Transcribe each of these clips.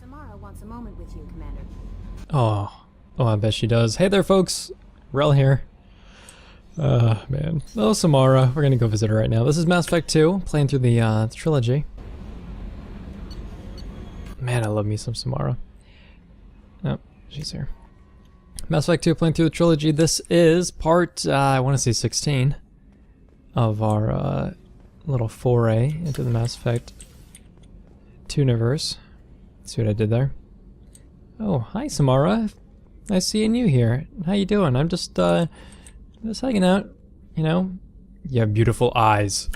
Samara wants a moment with you, Commander. Oh, I bet she does. Hey there, folks. Wrel here. Man. Oh, Samara. We're gonna go visit her right now. This is Mass Effect 2, playing through the trilogy. Man, I love me some Samara. Oh, she's here. Mass Effect 2, playing through the trilogy. This is part, I want to say 16 of our little foray into the Mass Effect 2 universe. See what I did there? Oh, hi Samara. Nice seeing you here. How you doing? I'm just hanging out, you know? You have beautiful eyes.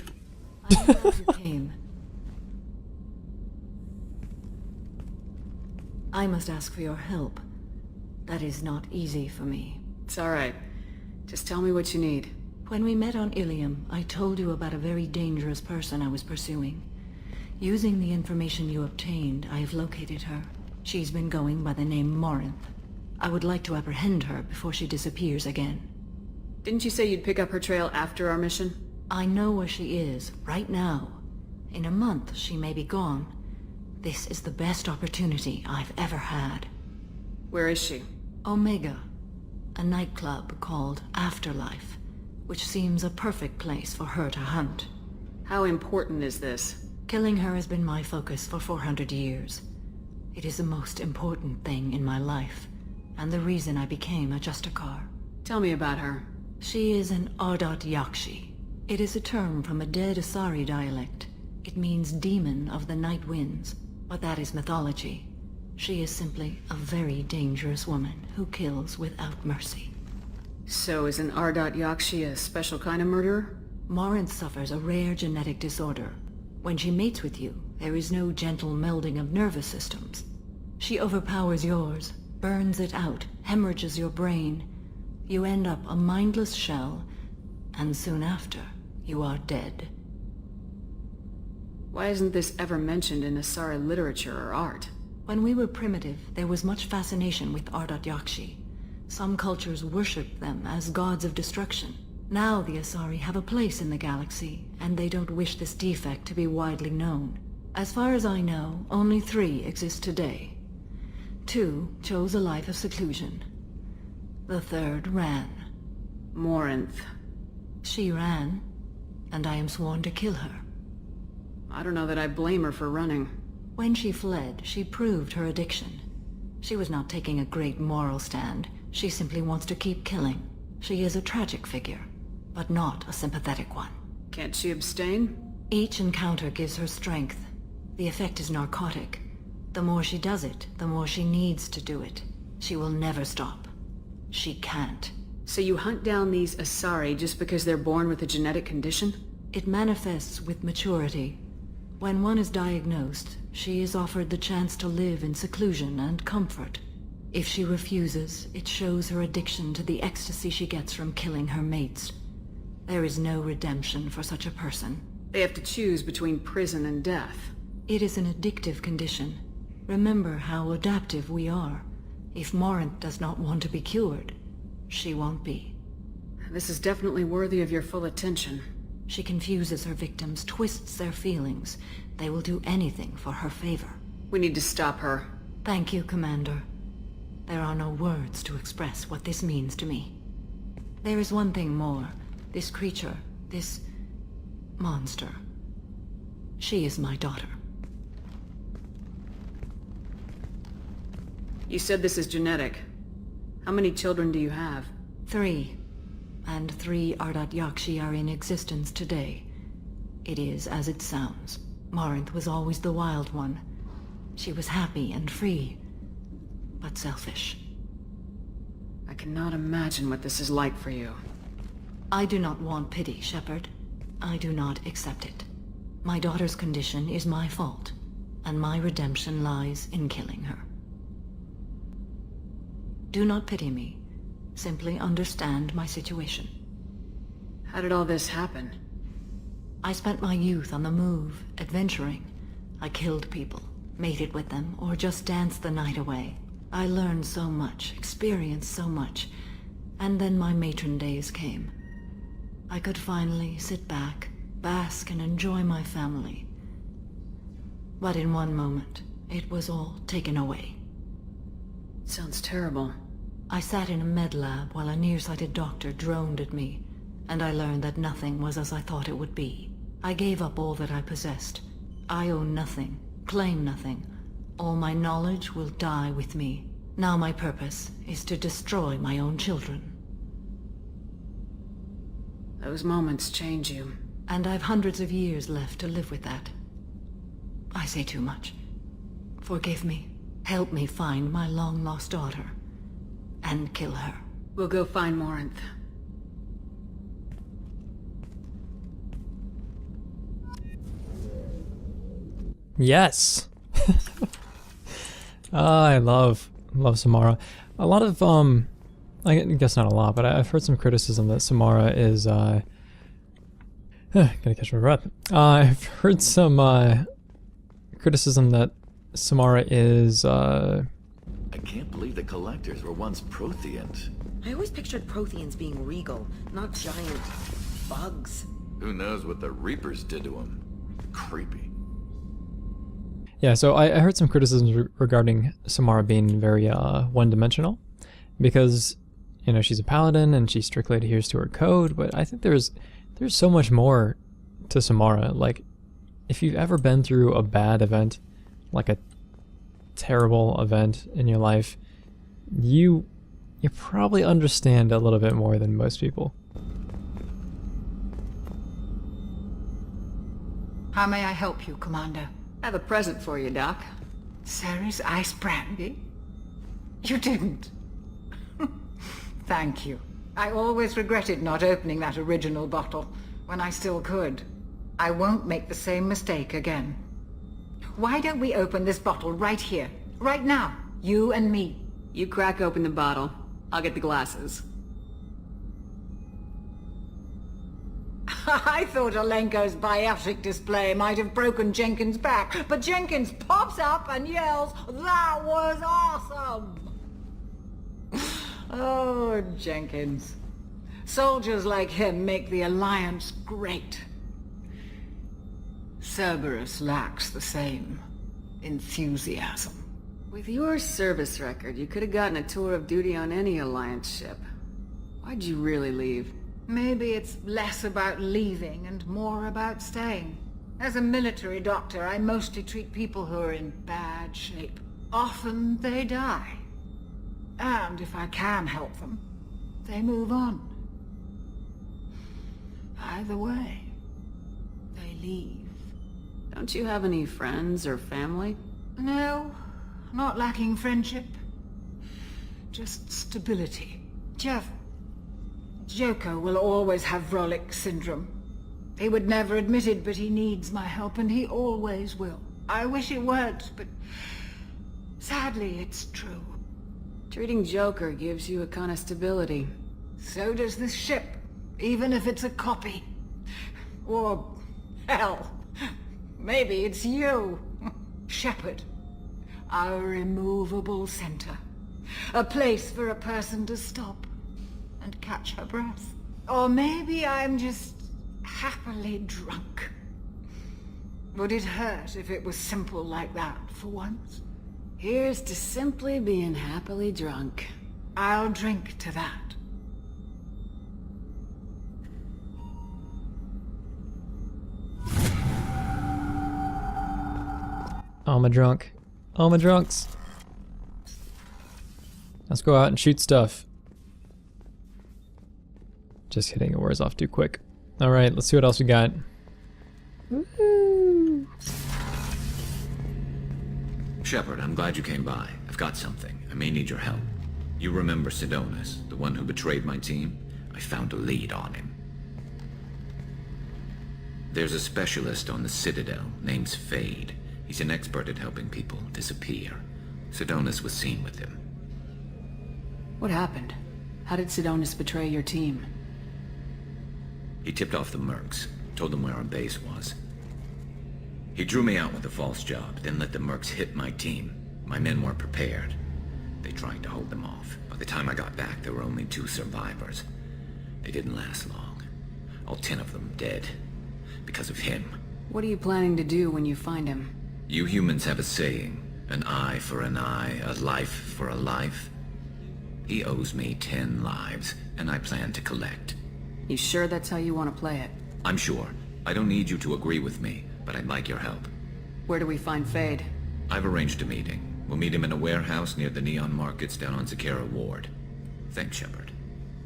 I'm glad you came. I must ask for your help. That is not easy for me. It's alright. Just tell me what you need. When we met on Ilium, I told you about a very dangerous person I was pursuing. Using the information you obtained, I have located her. She's been going by the name Morinth. I would like to apprehend her before she disappears again. Didn't you say you'd pick up her trail after our mission? I know where she is, right now. In a month, she may be gone. This is the best opportunity I've ever had. Where is she? Omega, a nightclub called Afterlife, which seems a perfect place for her to hunt. How important is this? Killing her has been my focus for 400 years. It is the most important thing in my life, and the reason I became a Justicar. Tell me about her. She is an Ardat Yakshi. It is a term from a dead Asari dialect. It means demon of the night winds, but that is mythology. She is simply a very dangerous woman who kills without mercy. So is an Ardat Yakshi a special kind of murderer? Morinth suffers a rare genetic disorder. When she mates with you, there is no gentle melding of nervous systems. She overpowers yours, burns it out, hemorrhages your brain. You end up a mindless shell, and soon after, you are dead. Why isn't this ever mentioned in Asari literature or art? When we were primitive, there was much fascination with Ardat Yakshi. Some cultures worshipped them as gods of destruction. Now the Asari have a place in the galaxy, and they don't wish this defect to be widely known. As far as I know, only 3 exist today. 2 chose a life of seclusion. The 3rd ran. Morinth. She ran, and I am sworn to kill her. I don't know that I blame her for running. When she fled, she proved her addiction. She was not taking a great moral stand. She simply wants to keep killing. She is a tragic figure, but not a sympathetic one. Can't she abstain? Each encounter gives her strength. The effect is narcotic. The more she does it, the more she needs to do it. She will never stop. She can't. So you hunt down these Asari just because they're born with a genetic condition? It manifests with maturity. When one is diagnosed, she is offered the chance to live in seclusion and comfort. If she refuses, it shows her addiction to the ecstasy she gets from killing her mates. There is no redemption for such a person. They have to choose between prison and death. It is an addictive condition. Remember how adaptive we are. If Morinth does not want to be cured, she won't be. This is definitely worthy of your full attention. She confuses her victims, twists their feelings. They will do anything for her favor. We need to stop her. Thank you, Commander. There are no words to express what this means to me. There is one thing more. This creature, this monster. She is my daughter. You said this is genetic. How many children do you have? 3. And 3 Ardat Yakshi are in existence today. It is as it sounds. Morinth was always the wild one. She was happy and free, but selfish. I cannot imagine what this is like for you. I do not want pity, Shepard. I do not accept it. My daughter's condition is my fault, and my redemption lies in killing her. Do not pity me. Simply understand my situation. How did all this happen? I spent my youth on the move, adventuring. I killed people, mated with them, or just danced the night away. I learned so much, experienced so much, and then my matron days came. I could finally sit back, bask and enjoy my family. But in one moment, It was all taken away. Sounds terrible. I sat in a med lab while a nearsighted doctor droned at me, and I learned that nothing was as I thought it would be. I gave up all that I possessed. I own nothing, claim nothing. All my knowledge will die with me. Now my purpose is to destroy my own children. Those moments change you. And I've hundreds of years left to live with that. I say too much. Forgive me. Help me find my long-lost daughter. And kill her. We'll go find Morinth. Yes. I love Samara. A lot of I guess not a lot, but I've heard some criticism that Samara is gotta catch my breath. I've heard some criticism that Samara is I can't believe the collectors were once Protheans. I always pictured Protheans being regal, not giant bugs. Who knows what the Reapers did to them? Creepy. Yeah, so I heard some criticisms regarding Samara being very one-dimensional, because you know she's a paladin and she strictly adheres to her code. But I think there's so much more to Samara. Like, if you've ever been through a bad event, like a terrible event in your life, you probably understand a little bit more than most people. How may I help you, Commander? I have a present for you, Doc. Ceres ice brandy? You didn't. Thank you. I always regretted not opening that original bottle when I still could. I won't make the same mistake again. Why don't we open this bottle right here, right now, you and me? You crack open the bottle. I'll get the glasses. I thought Alenko's biotic display might have broken Jenkins' back, but Jenkins pops up and yells, "That was awesome!" Oh, Jenkins. Soldiers like him make the Alliance great. Cerberus lacks the same enthusiasm. With your service record, you could have gotten a tour of duty on any Alliance ship. Why'd you really leave? Maybe it's less about leaving and more about staying. As a military doctor, I mostly treat people who are in bad shape. Often they die. And if I can help them, they move on. Either way, they leave. Don't you have any friends or family? No, not lacking friendship. Just stability. Jeff, Joko will always have Vrolic syndrome. He would never admit it, but he needs my help, and he always will. I wish it weren't, but sadly it's true. Treating Joker gives you a kind of stability. So does this ship, even if it's a copy. Or, hell, maybe it's you, Shepard. Our immovable center. A place for a person to stop and catch her breath. Or maybe I'm just happily drunk. Would it hurt if it was simple like that for once? Here's to simply being happily drunk. I'll drink to that. All my drunk. All my drunks. Let's go out and shoot stuff. Just kidding, it wears off too quick. Alright, let's see what else we got. Woo! Shepard, I'm glad you came by. I've got something. I may need your help. You remember Sidonus, the one who betrayed my team? I found a lead on him. There's a specialist on the Citadel, named Fade. He's an expert at helping people disappear. Sidonus was seen with him. What happened? How did Sidonus betray your team? He tipped off the mercs, told them where our base was. He drew me out with a false job, then let the mercs hit my team. My men weren't prepared. They tried to hold them off. By the time I got back, there were only 2 survivors. They didn't last long. All 10 of them dead. Because of him. What are you planning to do when you find him? You humans have a saying, An eye for an eye, a life for a life. He owes me 10 lives, and I plan to collect. You sure that's how you want to play it? I'm sure. I don't need you to agree with me, but I'd like your help. Where do we find Fade? I've arranged a meeting. We'll meet him in a warehouse near the Neon Markets down on Zakera Ward. Thanks, Shepard.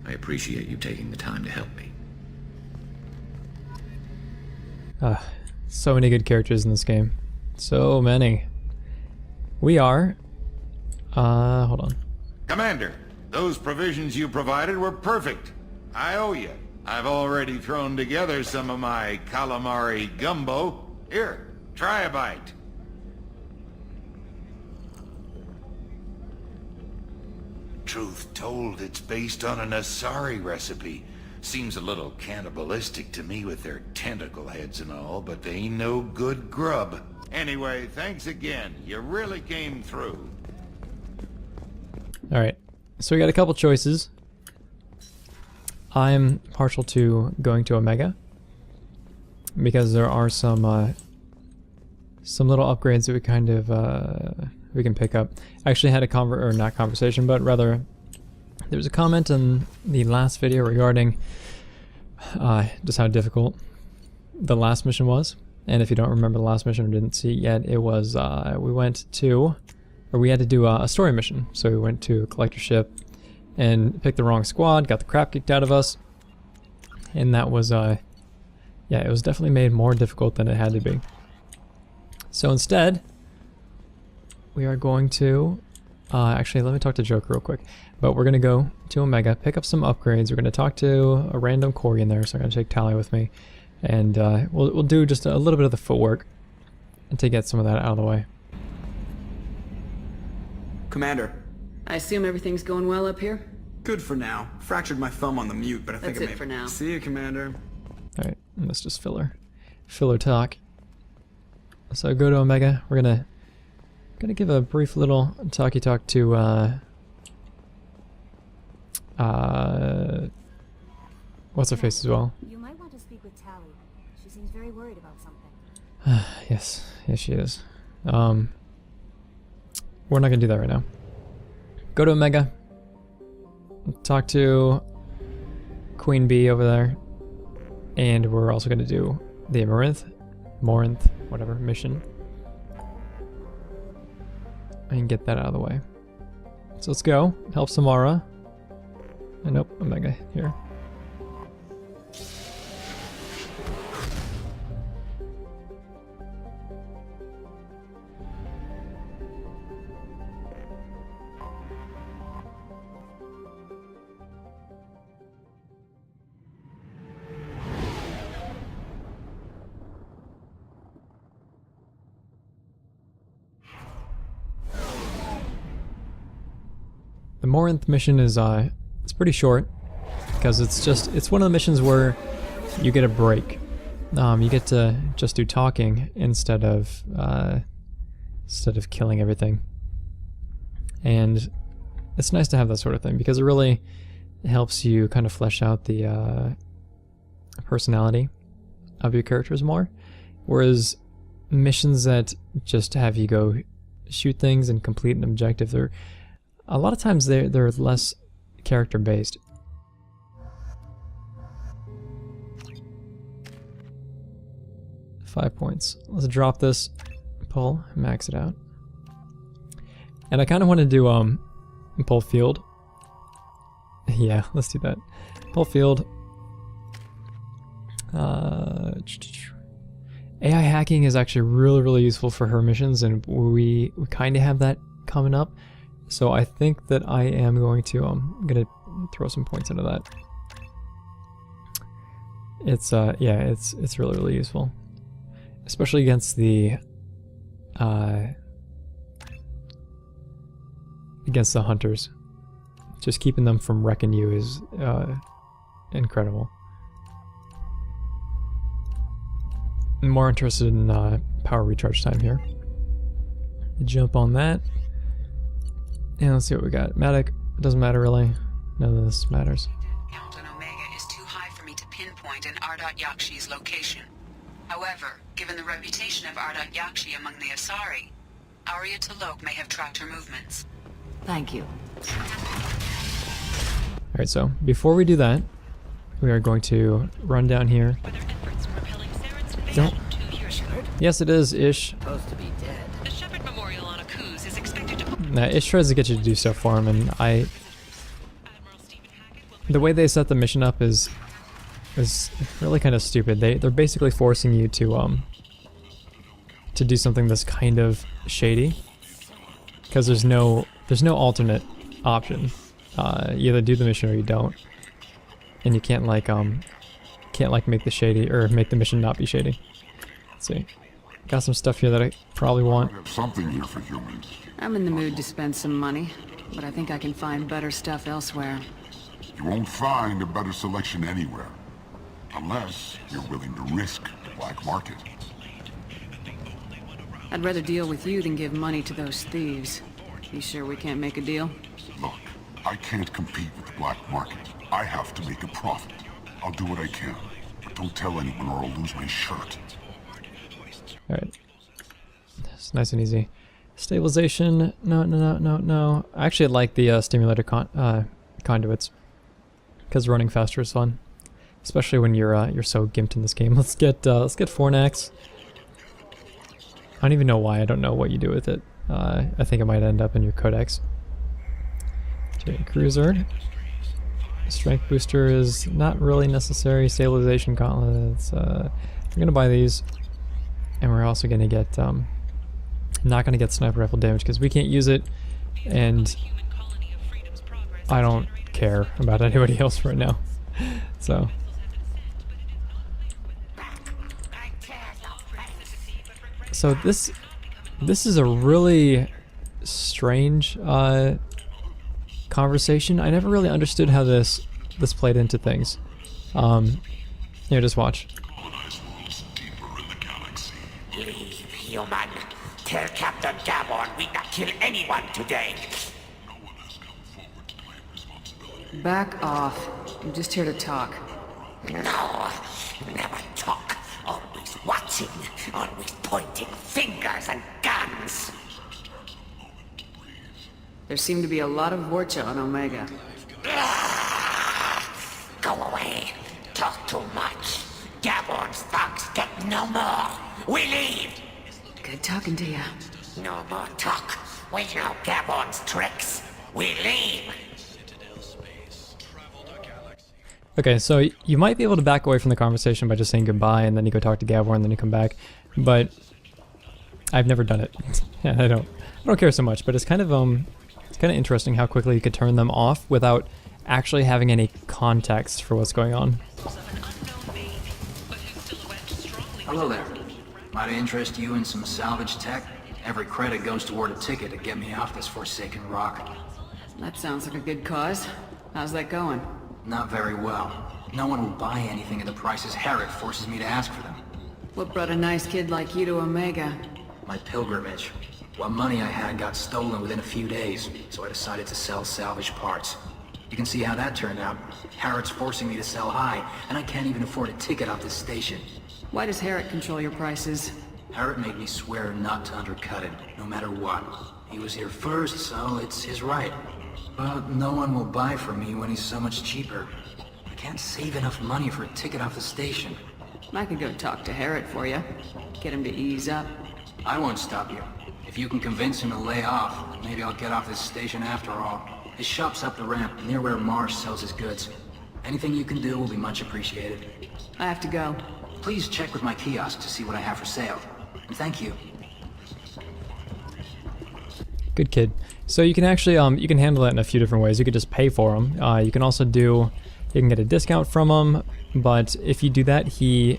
I appreciate you taking the time to help me. So many good characters in this game. So many. We are... hold on. Commander, those provisions you provided were perfect. I owe you. I've already thrown together some of my calamari gumbo. Here, try a bite. Truth told, it's based on an Asari recipe. Seems a little cannibalistic to me with their tentacle heads and all, but they ain't no good grub. Anyway, thanks again. You really came through. Alright, so we got a couple choices. I'm partial to going to Omega because there are some little upgrades that we kind of we can pick up. I actually had a not conversation, but rather there was a comment in the last video regarding just how difficult the last mission was. And if you don't remember the last mission or didn't see it yet, it was we had to do a story mission. So we went to a collector ship and picked the wrong squad, got the crap kicked out of us, and that was yeah, it was definitely made more difficult than it had to be. So instead, we are going to actually, let me talk to Joker real quick. But we're gonna go to Omega, pick up some upgrades. We're gonna talk to a random Quarian there, so I'm gonna take Tally with me, and we'll do just a little bit of the footwork and to get some of that out of the way. Commander. I assume everything's going well up here? Good for now. Fractured my thumb on the mute, but I think That's it for now. See you, Commander. Alright, and that's just filler talk. So go to Omega. We're gonna give a brief little talk to what's her face as well. You might want to speak with Tally. She seems very worried about something. Yes, she is. We're not gonna do that right now. Go to Omega. Talk to Queen Bee over there, and we're also gonna do the Morinth, whatever mission, and get that out of the way. So let's go help Samara. Nope, Omega here. The Morinth mission is it's pretty short because it's one of the missions where you get a break. You get to just do talking instead of killing everything, and it's nice to have that sort of thing because it really helps you kind of flesh out the personality of your characters more. Whereas missions that just have you go shoot things and complete an objective, a lot of times they're less character based. $5 points. Let's drop this, pull, max it out. And I kind of want to do pull field. Yeah, let's do that. Pull field. AI hacking is actually really useful for her missions, and we kind of have that coming up. So I think that I am going to gonna throw some points into that. It's yeah, it's really useful, especially against the hunters. Just keeping them from wrecking you is incredible. I'm more interested in power recharge time here. Jump on that. And let's see what we got. Medic, doesn't matter really. None of this matters. Count on Omega is too high for me to pinpoint an Ardat Yakshi's location. However, given the reputation of Ardat Yakshi among the Asari, Aria Talok may have tracked her movements. Thank you. Alright, so before we do that, we are going to run down here. Don't. Yes, it is, Ish. Supposed to be dead. The Shepherd Memorial on Akuz is expected to... Nah, Ish tries to get you to do stuff for him, and the way they set the mission up is really kind of stupid. They're basically forcing you to do something that's kind of shady, because there's no alternate option. You either do the mission or you don't, and you can't make the shady or make the mission not be shady. Let's see, got some stuff here that I probably want. I have something here for humans. I'm in the mood to spend some money, but I think I can find better stuff elsewhere. You won't find a better selection anywhere. Unless you're willing to risk the black market. I'd rather deal with you than give money to those thieves. You sure we can't make a deal? Look, I can't compete with the black market. I have to make a profit. I'll do what I can. But don't tell anyone or I'll lose my shirt. Alright. It's nice and easy. Stabilization. No. I actually like the stimulator conduits. Because running faster is fun. Especially when you're so gimped in this game. Let's get Fornax. I don't even know why. I don't know what you do with it. I think it might end up in your codex. Okay, cruiser. Strength booster is not really necessary. Stabilization gauntlets. We're gonna buy these, and we're also gonna get not gonna get sniper rifle damage because we can't use it, and I don't care about anybody else right now. So. So this is a really strange conversation. I never really understood how this played into things. Here, just watch. Leave, human. Tell Captain Gabon we not kill anyone today. Back off. I'm just here to talk. No, never talk. Always watching, always pointing fingers and guns. There seem to be a lot of Vorcha on Omega. Go away. Talk too much. Gabon's thugs get no more. We leave. Good talking to you. No more talk. We know Gabon's tricks. We leave. Okay, so you might be able to back away from the conversation by just saying goodbye, and then you go talk to Gabor, and then you come back. But I've never done it. Yeah, I don't care so much. But it's kind of interesting how quickly you could turn them off without actually having any context for what's going on. Hello there. Might I interest you in some salvage tech? Every credit goes toward a ticket to get me off this forsaken rock. That sounds like a good cause. How's that going? Not very well. No one will buy anything at the prices Herod forces me to ask for them. What brought a nice kid like you to Omega? My pilgrimage. What money I had got stolen within a few days, so I decided to sell salvage parts. You can see how that turned out. Herod's forcing me to sell high, and I can't even afford a ticket off this station. Why does Herod control your prices? Herod made me swear not to undercut him, no matter what. He was here first, so it's his right. But no one will buy from me when he's so much cheaper. I can't save enough money for a ticket off the station. I could go talk to Herod for you. Get him to ease up. I won't stop you. If you can convince him to lay off, maybe I'll get off this station after all. His shop's up the ramp, near where Marsh sells his goods. Anything you can do will be much appreciated. I have to go. Please check with my kiosk to see what I have for sale. And thank you. Good kid. So you can actually you can handle that in a few different ways. You could just pay for them. You can also you can get a discount from him. But if you do that, you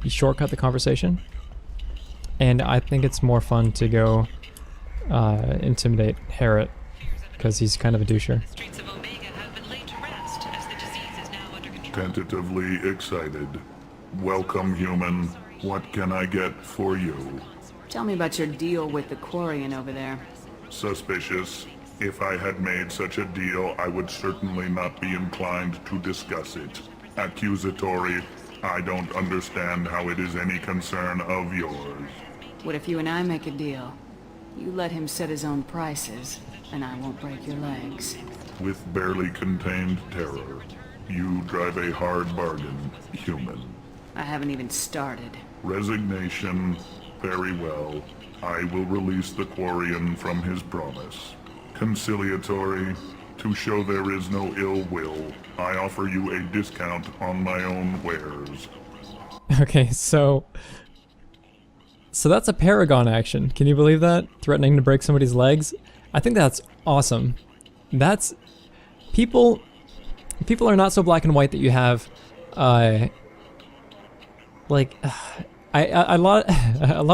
shortcut the conversation. And I think it's more fun to go intimidate Herod because he's kind of a doucher. Tentatively excited. Welcome, human. What can I get for you? Tell me about your deal with the Quarian over there. Suspicious. If I had made such a deal, I would certainly not be inclined to discuss it. Accusatory. I don't understand how it is any concern of yours. What if you and I make a deal? You let him set his own prices, and I won't break your legs. With barely contained terror, you drive a hard bargain, human. I haven't even started. Resignation, very well. I will release the Quarian from his promise. Conciliatory, to show there is no ill will, I offer you a discount on my own wares. Okay, so that's a Paragon action. Can you believe that? Threatening to break somebody's legs? I think that's awesome. That's... People are not so black and white that you have, like, a lot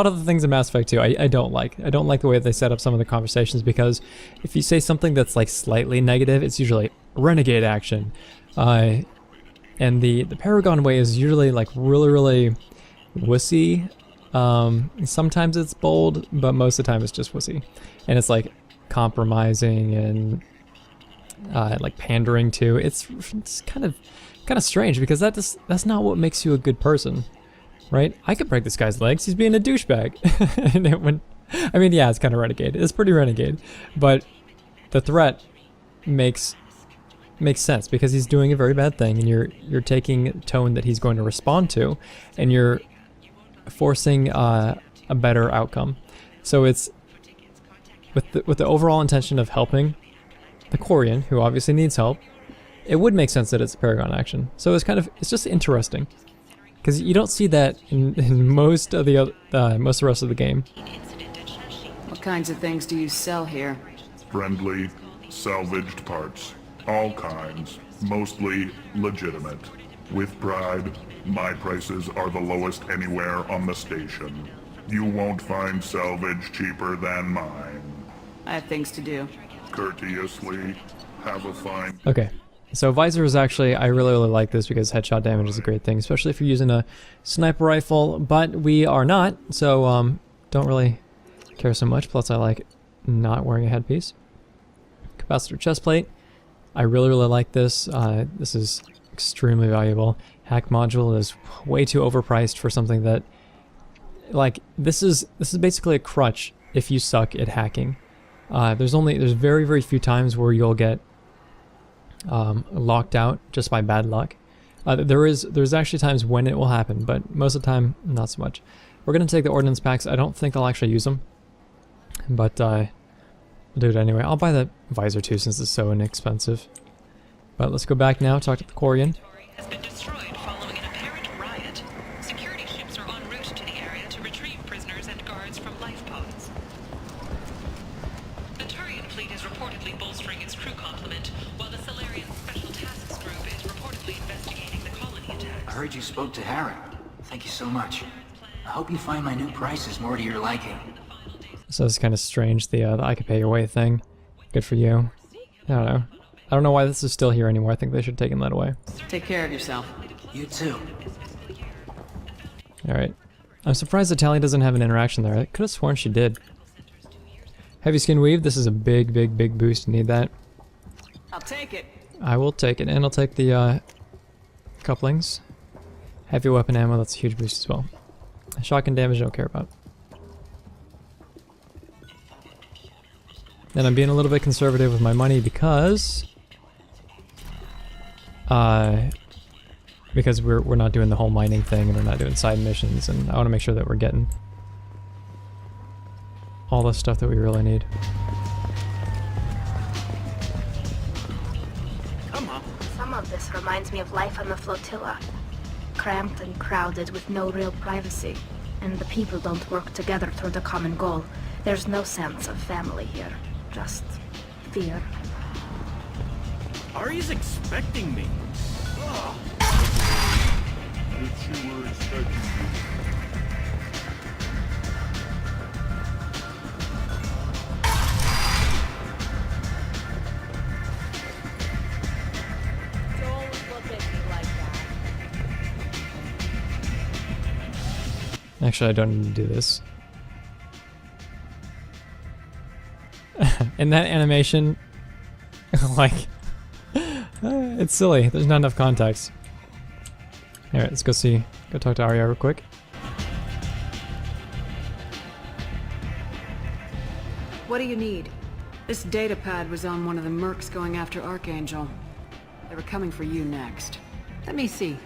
of the things in Mass Effect 2 I don't like. I don't like the way they set up some of the conversations, because if you say something that's like slightly negative, it's usually renegade action. And the Paragon way is usually like really wussy. Sometimes it's bold, but most of the time it's just wussy. And it's like compromising and like pandering to. It's kind of strange, because that's not what makes you a good person. Right? I could break this guy's legs. He's being a douchebag. And I mean, yeah, it's kind of renegade. It's pretty renegade. But the threat makes sense, because he's doing a very bad thing, and you're taking a tone that he's going to respond to, and you're forcing a better outcome. So it's with the overall intention of helping the Quarian, who obviously needs help. It would make sense that it's a Paragon action. So it's just interesting. Because you don't see that in most of the rest of the game. What kinds of things do you sell here? Friendly, salvaged parts. All kinds. Mostly legitimate. With pride, my prices are the lowest anywhere on the station. You won't find salvage cheaper than mine. I have things to do. Courteously, have a fine... Okay. So Visor is actually, I really like this, because headshot damage is a great thing, especially if you're using a sniper rifle, but we are not, so don't really care so much. Plus I like not wearing a headpiece. Capacitor chestplate, I really like this. This is extremely valuable. Hack module is way too overpriced for something that, like, this is basically a crutch if you suck at hacking. There's very few times where you'll get locked out just by bad luck. There's actually times when it will happen, but most of the time, not so much. We're gonna take the ordnance packs. I don't think I'll actually use them, but I'll do it anyway. I'll buy the visor too, since it's so inexpensive. But let's go back now, talk to the Quarian. Has been destroyed following an apparent riot. Security ships are en route to the area to retrieve prisoners and guards from life pods. The Batarian fleet is reportedly bolstering its crew complement, while the Solarian Special Tasks Group is reportedly investigating the colony attacks. I heard you spoke to Aria. Thank you so much. I hope you find my new prices more to your liking. So it's kind of strange, the I could pay your way thing. Good for you. I don't know why this is still here anymore. I think they should have taken that away. Take care of yourself. You too. Alright. I'm surprised that Tali doesn't have an interaction there. I could have sworn she did. Heavy skin weave, this is a big boost. You need that. I'll take it. I will take it, and I'll take the couplings. Heavy weapon ammo, that's a huge boost as well. Shotgun damage, I don't care about. And I'm being a little bit conservative with my money because we're not doing the whole mining thing, and we're not doing side missions, and I want to make sure that we're getting all the stuff that we really need. Come on. Some of this reminds me of life on the flotilla. Cramped and crowded with no real privacy. And the people don't work together toward a common goal. There's no sense of family here. Just fear. Aria's expecting me. Ugh. If she were expecting you. Don't look at me like that. Actually, I don't need to do this. And that animation, like, it's silly. There's not enough context. Alright, let's go talk to Aria real quick. What do you need? This data pad was on one of the mercs going after Archangel. They were coming for you next. Let me see.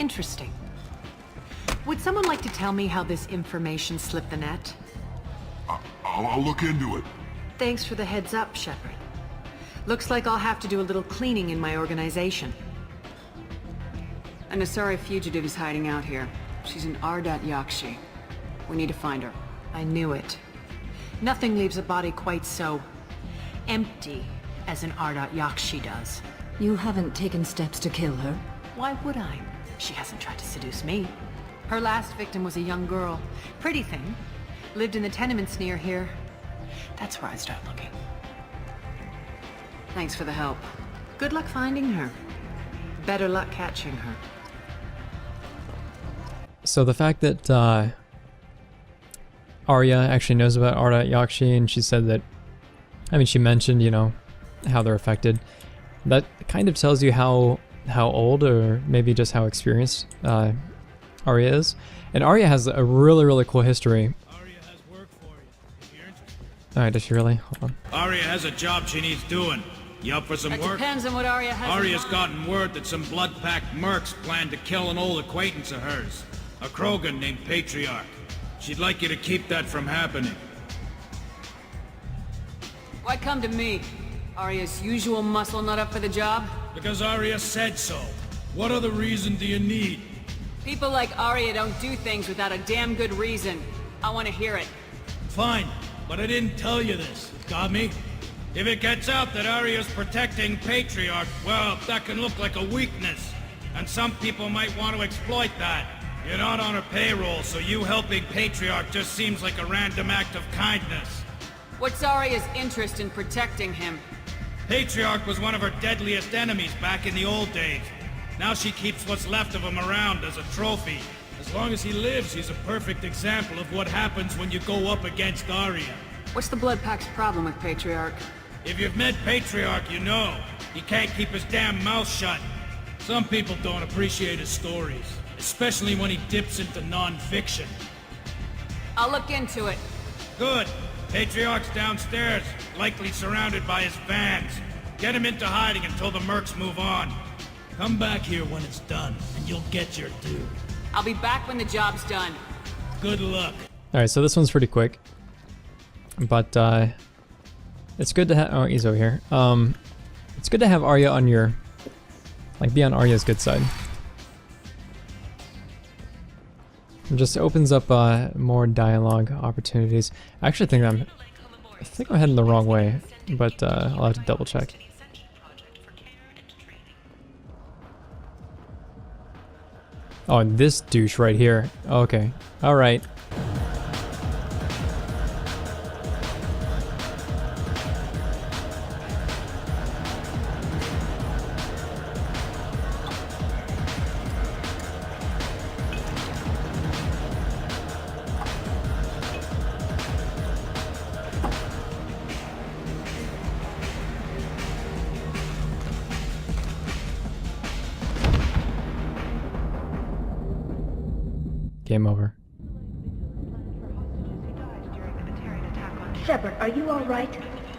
Interesting. Would someone like to tell me how this information slipped the net? I'll look into it. Thanks for the heads up, Shepard. Looks like I'll have to do a little cleaning in my organization. An Asari fugitive is hiding out here. She's an Ardat Yakshi. We need to find her. I knew it. Nothing leaves a body quite so empty as an Ardat Yakshi does. You haven't taken steps to kill her? Why would I? She hasn't tried to seduce me. Her last victim was a young girl. Pretty thing. Lived in the tenements near here. That's where I'd start looking. Thanks for the help. Good luck finding her. Better luck catching her. So the fact that Aria actually knows about Ardat Yakshi, and she said that, I mean, she mentioned, you know, how they're affected. That kind of tells you how old, or maybe just how experienced Aria is. And Aria has a really, really cool history. Aria has work for you, if you're interested. Alright, does she really? Hold on. Aria has a job she needs doing. You up for some work? Depends on what Aria has in Aria's mind. gotten word that some blood-packed mercs plan to kill an old acquaintance of hers. A Krogan named Patriarch. She'd like you to keep that from happening. Why come to me? Aria's usual muscle not up for the job? Because Aria said so. What other reason do you need? People like Aria don't do things without a damn good reason. I want to hear it. Fine, but I didn't tell you this. Got me? If it gets out that Aria's protecting Patriarch, well, that can look like a weakness. And some people might want to exploit that. You're not on her payroll, so you helping Patriarch just seems like a random act of kindness. What's Aria's interest in protecting him? Patriarch was one of her deadliest enemies back in the old days. Now she keeps what's left of him around as a trophy. As long as he lives, he's a perfect example of what happens when you go up against Aria. What's the Blood Pack's problem with Patriarch? If you've met Patriarch, you know. He can't keep his damn mouth shut. Some people don't appreciate his stories, especially when he dips into non-fiction. I'll look into it. Good. Patriarch's downstairs, likely surrounded by his fans. Get him into hiding until the mercs move on. Come back here when it's done, and you'll get your due. I'll be back when the job's done. Good luck. Alright, so this one's pretty quick. But, it's good to have... Oh, he's over here. It's good to have Aria on your... Like, be on Arya's good side. It just opens up more dialogue opportunities. I actually think I'm heading the wrong way, but I'll have to double check. Oh, and this douche right here. Okay. Alright. Game over. Shepard, are you all right?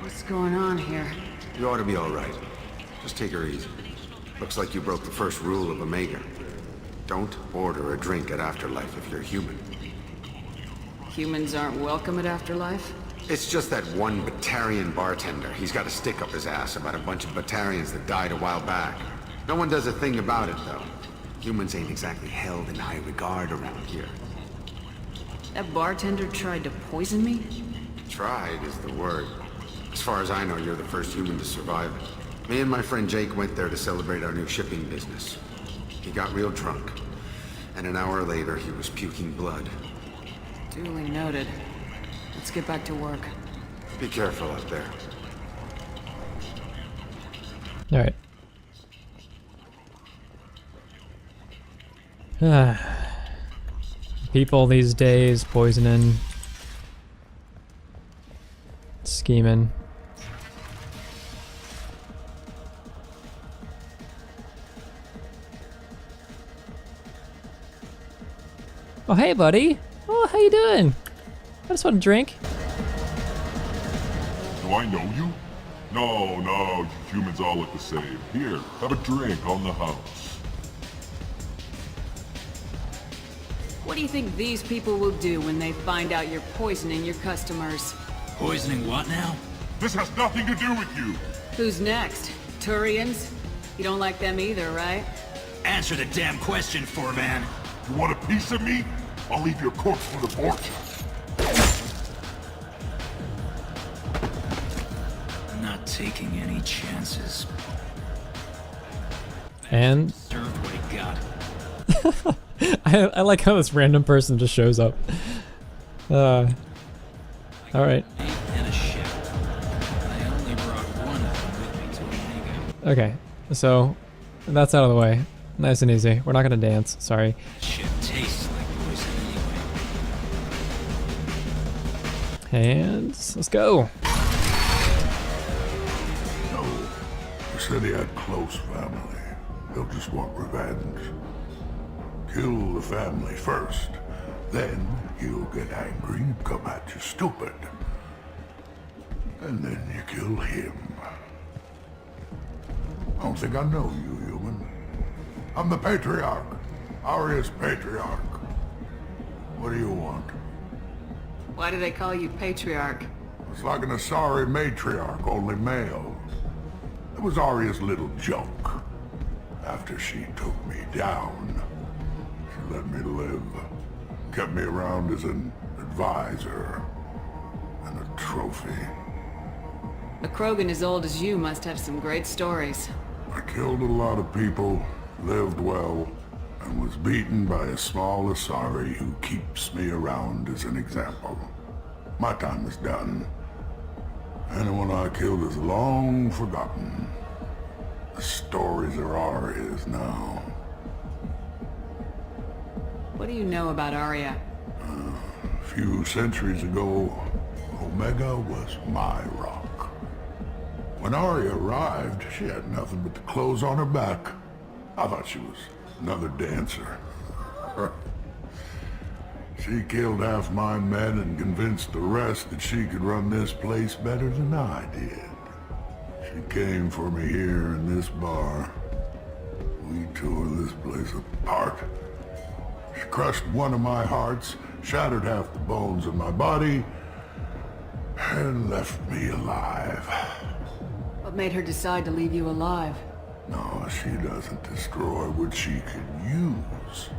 What's going on here? You ought to be all right. Just take her easy. Looks like you broke the first rule of Omega. Don't order a drink at Afterlife if you're human. Humans aren't welcome at Afterlife? It's just that one Batarian bartender. He's got a stick up his ass about a bunch of Batarians that died a while back. No one does a thing about it, though. Humans ain't exactly held in high regard around here. That bartender tried to poison me? Tried is the word. As far as I know, you're the first human to survive it. Me and my friend Jake went there to celebrate our new shipping business. He got real drunk, and an hour later he was puking blood. Duly noted. Let's get back to work. Be careful out there. Alright. People these days poisoning, scheming. Oh, hey, buddy. Oh, how you doing? I just want a drink. Do I know you? No, no, humans all look the same. Here, have a drink on the house. What do you think these people will do when they find out you're poisoning your customers? Poisoning what now? This has nothing to do with you. Who's next? Turians? You don't like them either, right? Answer the damn question, Forvan. You want a piece of me? I'll leave your corpse for the fortune. I'm not taking any chances. And Served what he got. I like how this random person just shows up. All right. And a ship. I only brought one of them with me to Omega. Okay, so that's out of the way. Nice and easy. We're not gonna dance. Sorry. Ship tastes like poison anyway. And let's go. No, you said he had close family. They'll just want revenge. Kill the family first. Then he'll get angry and come at you stupid. And then you kill him. I don't think I know you, human. I'm the Patriarch. Aria's Patriarch. What do you want? Why do they call you Patriarch? It's like an Asari matriarch, only male. It was Aria's little joke. After she took me down, she let me live. Kept me around as an advisor and a trophy. A Krogan as old as you must have some great stories. I killed a lot of people, lived well, and was beaten by a small Asari who keeps me around as an example. My time is done. Anyone I killed is long forgotten. The stories are Aria's now. What do you know about Aria? A few centuries ago, Omega was my rock. When Aria arrived, she had nothing but the clothes on her back. I thought she was another dancer. She killed half my men and convinced the rest that she could run this place better than I did. She came for me here in this bar. We tore this place apart. She crushed one of my hearts, shattered half the bones in my body, and left me alive. What made her decide to leave you alive? No, she doesn't destroy what she could use.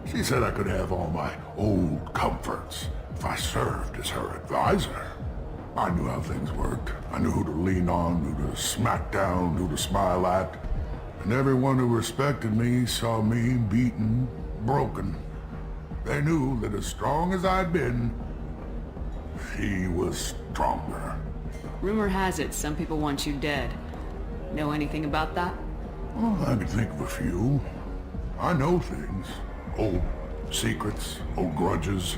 She said I could have all my old comforts if I served as her advisor. I knew how things worked. I knew who to lean on, who to smack down, who to smile at. And everyone who respected me saw me beaten, broken. They knew that as strong as I'd been, she was stronger. Rumor has it some people want you dead. Know anything about that? Well, I can think of a few. I know things. Old secrets, old grudges.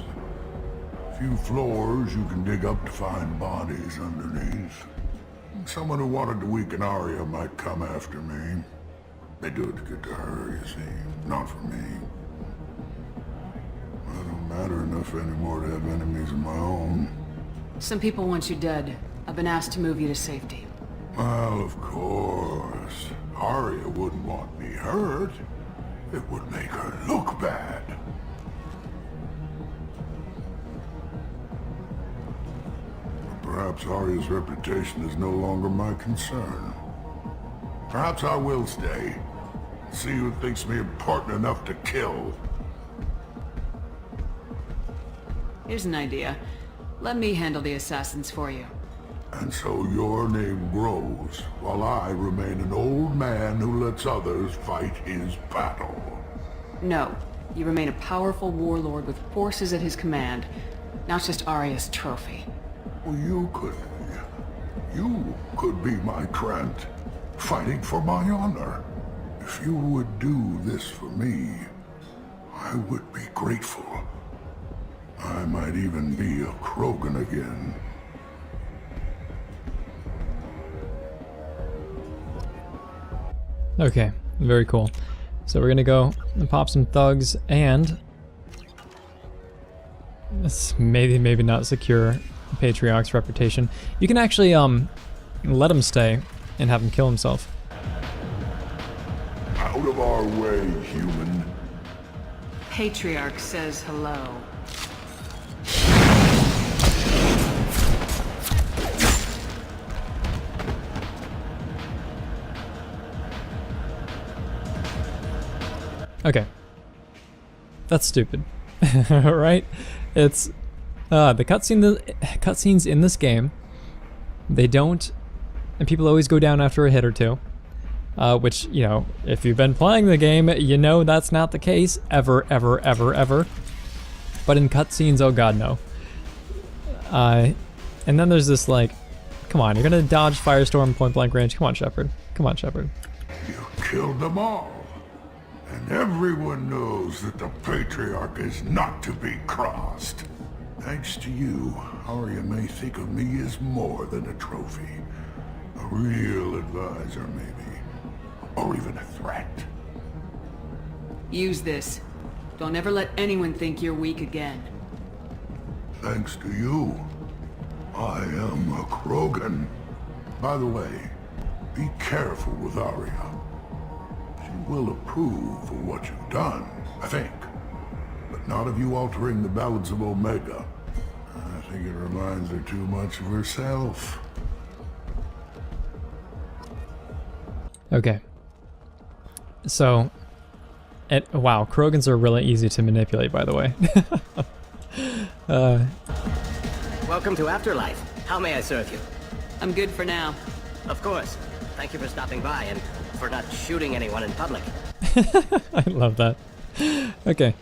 A few floors you can dig up to find bodies underneath. Someone who wanted to weaken Aria might come after me. They do it to get to her, you see, not for me. I don't matter enough anymore to have enemies of my own. Some people want you dead. I've been asked to move you to safety. Well, of course. Aria wouldn't want me hurt. It would make her look bad. But perhaps Aria's reputation is no longer my concern. Perhaps I will stay. See who thinks me important enough to kill. Here's an idea. Let me handle the assassins for you. And so your name grows, while I remain an old man who lets others fight his battle. No. You remain a powerful warlord with forces at his command, not just Aria's trophy. Well, you could be my Trent, fighting for my honor. If you would do this for me, I would be grateful. I might even be a Krogan again. Okay, very cool. So we're gonna go and pop some thugs, and This maybe not secure Patriarch's reputation. You can actually let him stay and have him kill himself. Out of our way, human. Patriarch says hello. Okay. That's stupid. Right? It's the cutscenes in this game, they don't, and people always go down after a hit or two. Which, you know, if you've been playing the game, you know that's not the case ever. But in cutscenes, oh god, no. And then there's this, like, come on, you're gonna dodge Firestorm point blank range. Come on, Shepard. Come on, Shepard. You killed them all. And everyone knows that the Patriarch is not to be crossed. Thanks to you, Aria may think of me as more than a trophy. A real advisor, maybe. Or even a threat. Use this. Don't ever let anyone think you're weak again. Thanks to you, I am a Krogan. By the way, be careful with Aria. She will approve of what you've done, I think. But not of you altering the balance of Omega. I think it reminds her too much of herself. Okay. So, wow, Krogans are really easy to manipulate, by the way. Welcome to Afterlife. How may I serve you? I'm good for now. Of course. Thank you for stopping by and for not shooting anyone in public. I love that. Okay.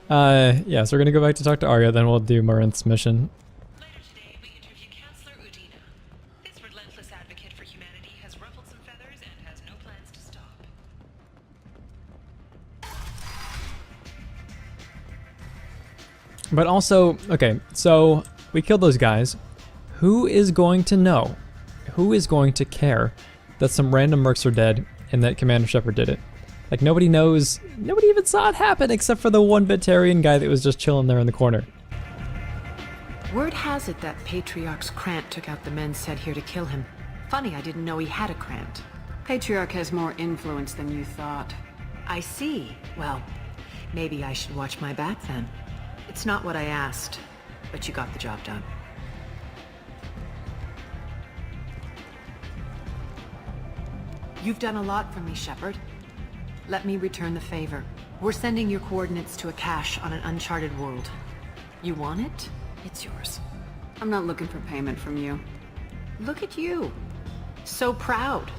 Yeah, so we're gonna go back to talk to Aria, then we'll do Morinth's mission. Later today, we interview Counselor Udina. This relentless advocate for humanity has ruffled some feathers and has no plans to stop. But also, okay, so we killed those guys. Who is going to know? Who is going to care that some random mercs are dead and that Commander Shepard did it? Like, nobody knows, nobody even saw it happen except for the one Batarian guy that was just chilling there in the corner. Word has it that Patriarch's Krant took out the men sent here to kill him. Funny, I didn't know he had a Krant. Patriarch has more influence than you thought. I see. Well, maybe I should watch my back then. It's not what I asked, but you got the job done. You've done a lot for me, Shepard. Let me return the favor. We're sending your coordinates to a cache on an uncharted world. You want it? It's yours. I'm not looking for payment from you. Look at you. So proud.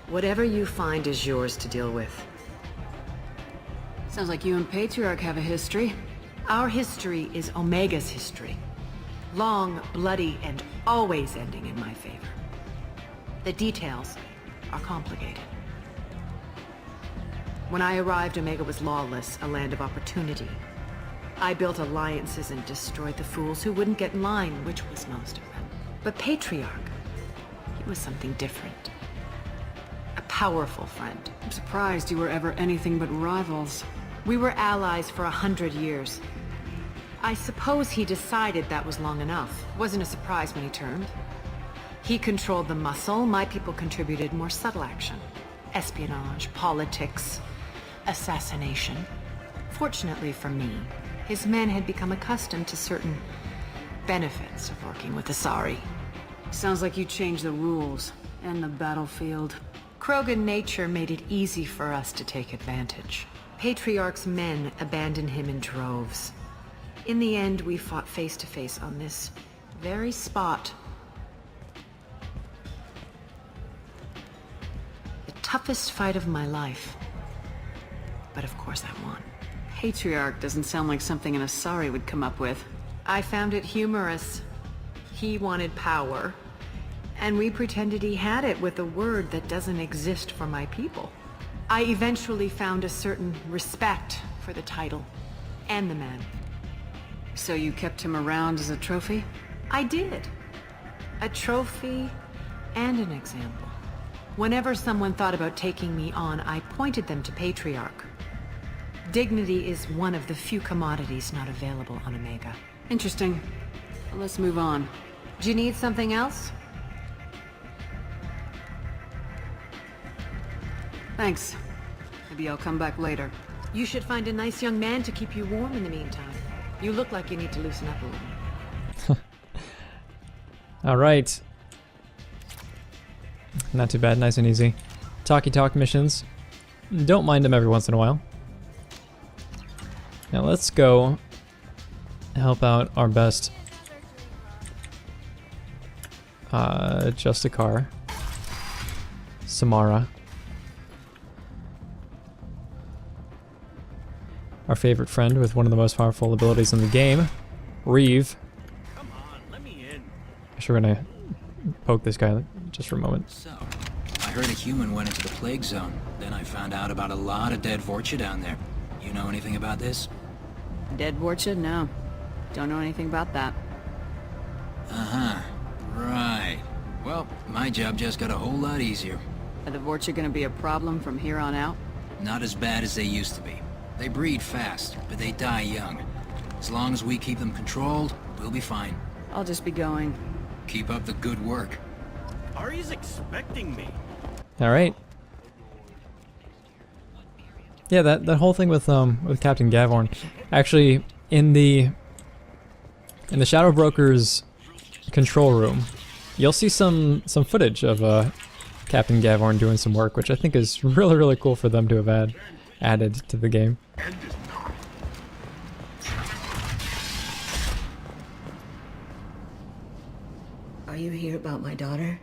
Whatever you find is yours to deal with. Sounds like you and Patriarch have a history. Our history is Omega's history. Long, bloody, and always ending in my favor. The details are complicated. When I arrived, Omega was lawless, a land of opportunity. I built alliances and destroyed the fools who wouldn't get in line, which was most of them. But Patriarch, he was something different. A powerful friend. I'm surprised you were ever anything but rivals. We were allies for 100 years. I suppose he decided that was long enough. Wasn't a surprise when he turned. He controlled the muscle, my people contributed more subtle action. Espionage, politics, assassination. Fortunately for me, his men had become accustomed to certain benefits of working with Asari. Sounds like you changed the rules and the battlefield. Krogan nature made it easy for us to take advantage. Patriarch's men abandoned him in droves. In the end, we fought face to face on this very spot. The toughest fight of my life. But of course I won. Patriarch doesn't sound like something an Asari would come up with. I found it humorous. He wanted power, and we pretended he had it with a word that doesn't exist for my people. I eventually found a certain respect for the title and the man. So you kept him around as a trophy? I did. A trophy and an example. Whenever someone thought about taking me on, I pointed them to Patriarch. Dignity is one of the few commodities not available on Omega. Interesting. Well, let's move on. Do you need something else? Thanks. Maybe I'll come back later. You should find a nice young man to keep you warm in the meantime. You look like you need to loosen up a little. Alright. Not too bad, nice and easy. Talkie talk missions. Don't mind them every once in a while. Now let's go help out our best Justicar, Samara, our favorite friend with one of the most powerful abilities in the game, Reeve. Come on, let me in. Actually, we're gonna poke this guy just for a moment. So, I heard a human went into the plague zone. Then I found out about a lot of dead Vorcha down there. You know anything about this? Dead Vorcha? No. Don't know anything about that. Uh-huh. Right. Well, my job just got a whole lot easier. Are the Vorcha gonna be a problem from here on out? Not as bad as they used to be. They breed fast, but they die young. As long as we keep them controlled, we'll be fine. I'll just be going. Keep up the good work. Aria's expecting me. Alright. Yeah, that whole thing with Captain Gavorn. Actually, in the Shadow Broker's control room, you'll see some footage of Captain Gavorn doing some work, which I think is really, really cool for them to have added to the game. Are you here about my daughter?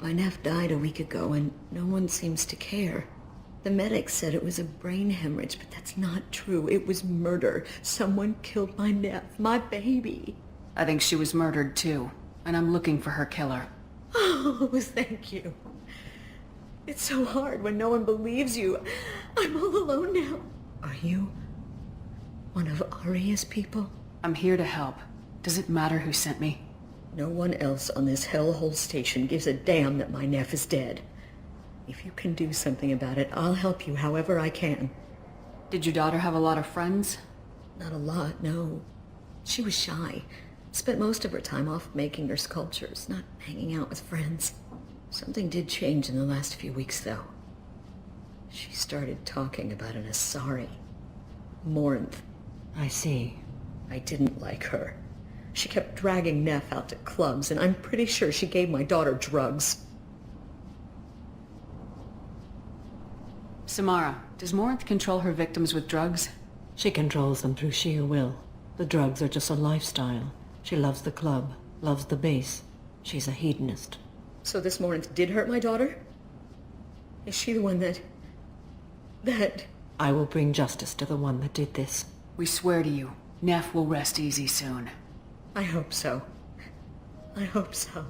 My nephew died a week ago and no one seems to care. The medics said it was a brain hemorrhage, but that's not true. It was murder. Someone killed my nephew, my baby. I think she was murdered too, and I'm looking for her killer. Oh, thank you. It's so hard when no one believes you. I'm all alone now. Are you one of Aria's people? I'm here to help. Does it matter who sent me? No one else on this hellhole station gives a damn that my nephew is dead. If you can do something about it, I'll help you however I can. Did your daughter have a lot of friends? Not a lot, no. She was shy. Spent most of her time off making her sculptures, not hanging out with friends. Something did change in the last few weeks, though. She started talking about an Asari. Morinth. I see. I didn't like her. She kept dragging Neff out to clubs, and I'm pretty sure she gave my daughter drugs. Samara, does Morinth control her victims with drugs? She controls them through sheer will. The drugs are just a lifestyle. She loves the club, loves the base. She's a hedonist. So this Morinth did hurt my daughter? Is she the one that... I will bring justice to the one that did this. We swear to you, Neff will rest easy soon. I hope so. I hope so.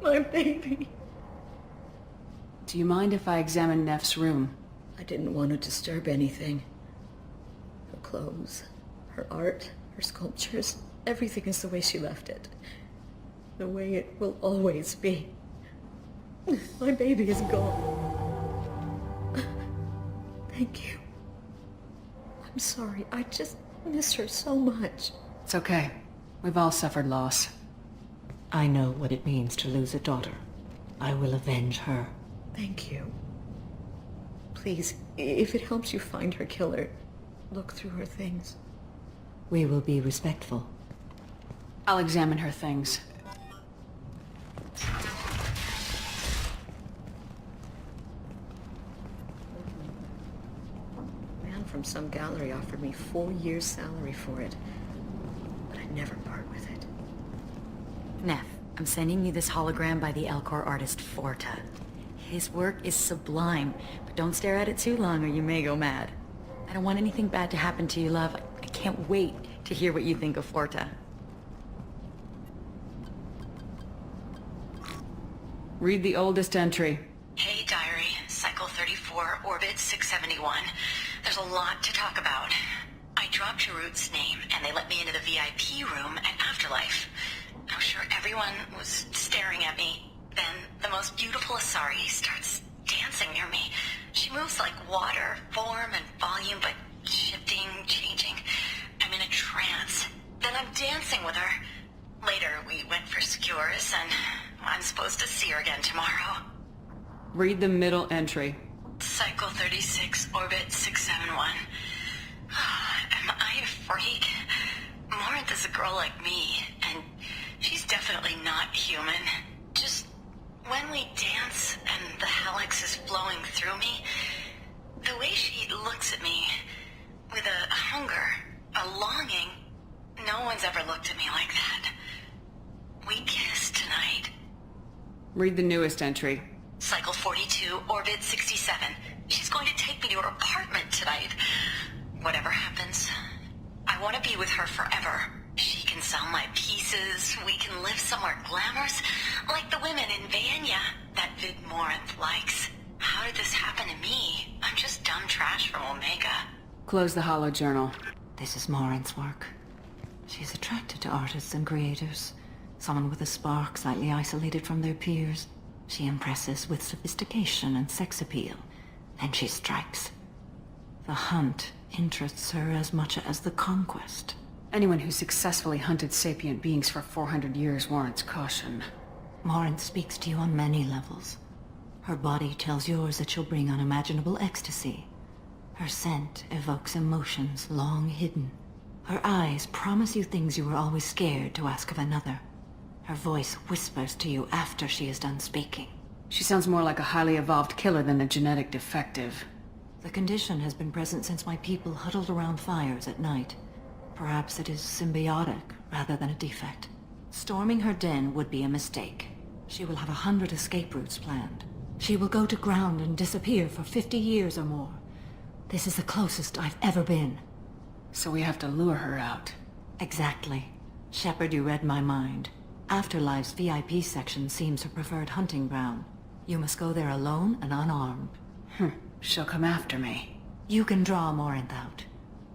My baby. Do you mind if I examine Neff's room? I didn't want to disturb anything. Her clothes, her art, her sculptures, everything is the way she left it. The way it will always be. My baby is gone. Thank you. I'm sorry, I just miss her so much. It's okay. We've all suffered loss. I know what it means to lose a daughter. I will avenge her. Thank you. Please, if it helps you find her killer, look through her things. We will be respectful. I'll examine her things. A man from some gallery offered me 4 years' salary for it, but I'd never part with it. Neff, I'm sending you this hologram by the Elcor artist Forta. His work is sublime, but don't stare at it too long or you may go mad. I don't want anything bad to happen to you, love. I can't wait to hear what you think of Forta. Read the oldest entry. Hey, Diary. Cycle 34, Orbit 671. There's a lot to talk about. I dropped Jarut's name, and they let me into the VIP room at Afterlife. I'm sure everyone was staring at me. Then the most beautiful Asari starts dancing near me. She moves like water, form and volume, but shifting, changing. I'm in a trance. Then I'm dancing with her. Later, we went for skewers, and I'm supposed to see her again tomorrow. Read the middle entry. Cycle 36, orbit 671. Am I a freak? Morinth is a girl like me, and she's definitely not human. Just when we dance and the helix is flowing through me, the way she looks at me with a hunger, a longing, no one's ever looked at me like that. We kissed tonight. Read the newest entry. Cycle 42, orbit 67. She's going to take me to her apartment tonight. Whatever happens, I want to be with her forever. She can sell my pieces, we can live somewhere glamorous, like the women in Vanya that Vid Morinth likes. How did this happen to me? I'm just dumb trash from Omega. Close the holo journal. This is Morinth's work. She's attracted to artists and creators. Someone with a spark, slightly isolated from their peers. She impresses with sophistication and sex appeal. Then she strikes. The hunt interests her as much as the conquest. Anyone who successfully hunted sapient beings for 400 years warrants caution. Morinth speaks to you on many levels. Her body tells yours that she'll bring unimaginable ecstasy. Her scent evokes emotions long hidden. Her eyes promise you things you were always scared to ask of another. Her voice whispers to you after she is done speaking. She sounds more like a highly evolved killer than a genetic defective. The condition has been present since my people huddled around fires at night. Perhaps it is symbiotic rather than a defect. Storming her den would be a mistake. She will have 100 escape routes planned. She will go to ground and disappear for 50 years or more. This is the closest I've ever been. So we have to lure her out. Exactly. Shepard, you read my mind. Afterlife's VIP section seems her preferred hunting ground. You must go there alone and unarmed. She'll come after me. You can draw Morinth out.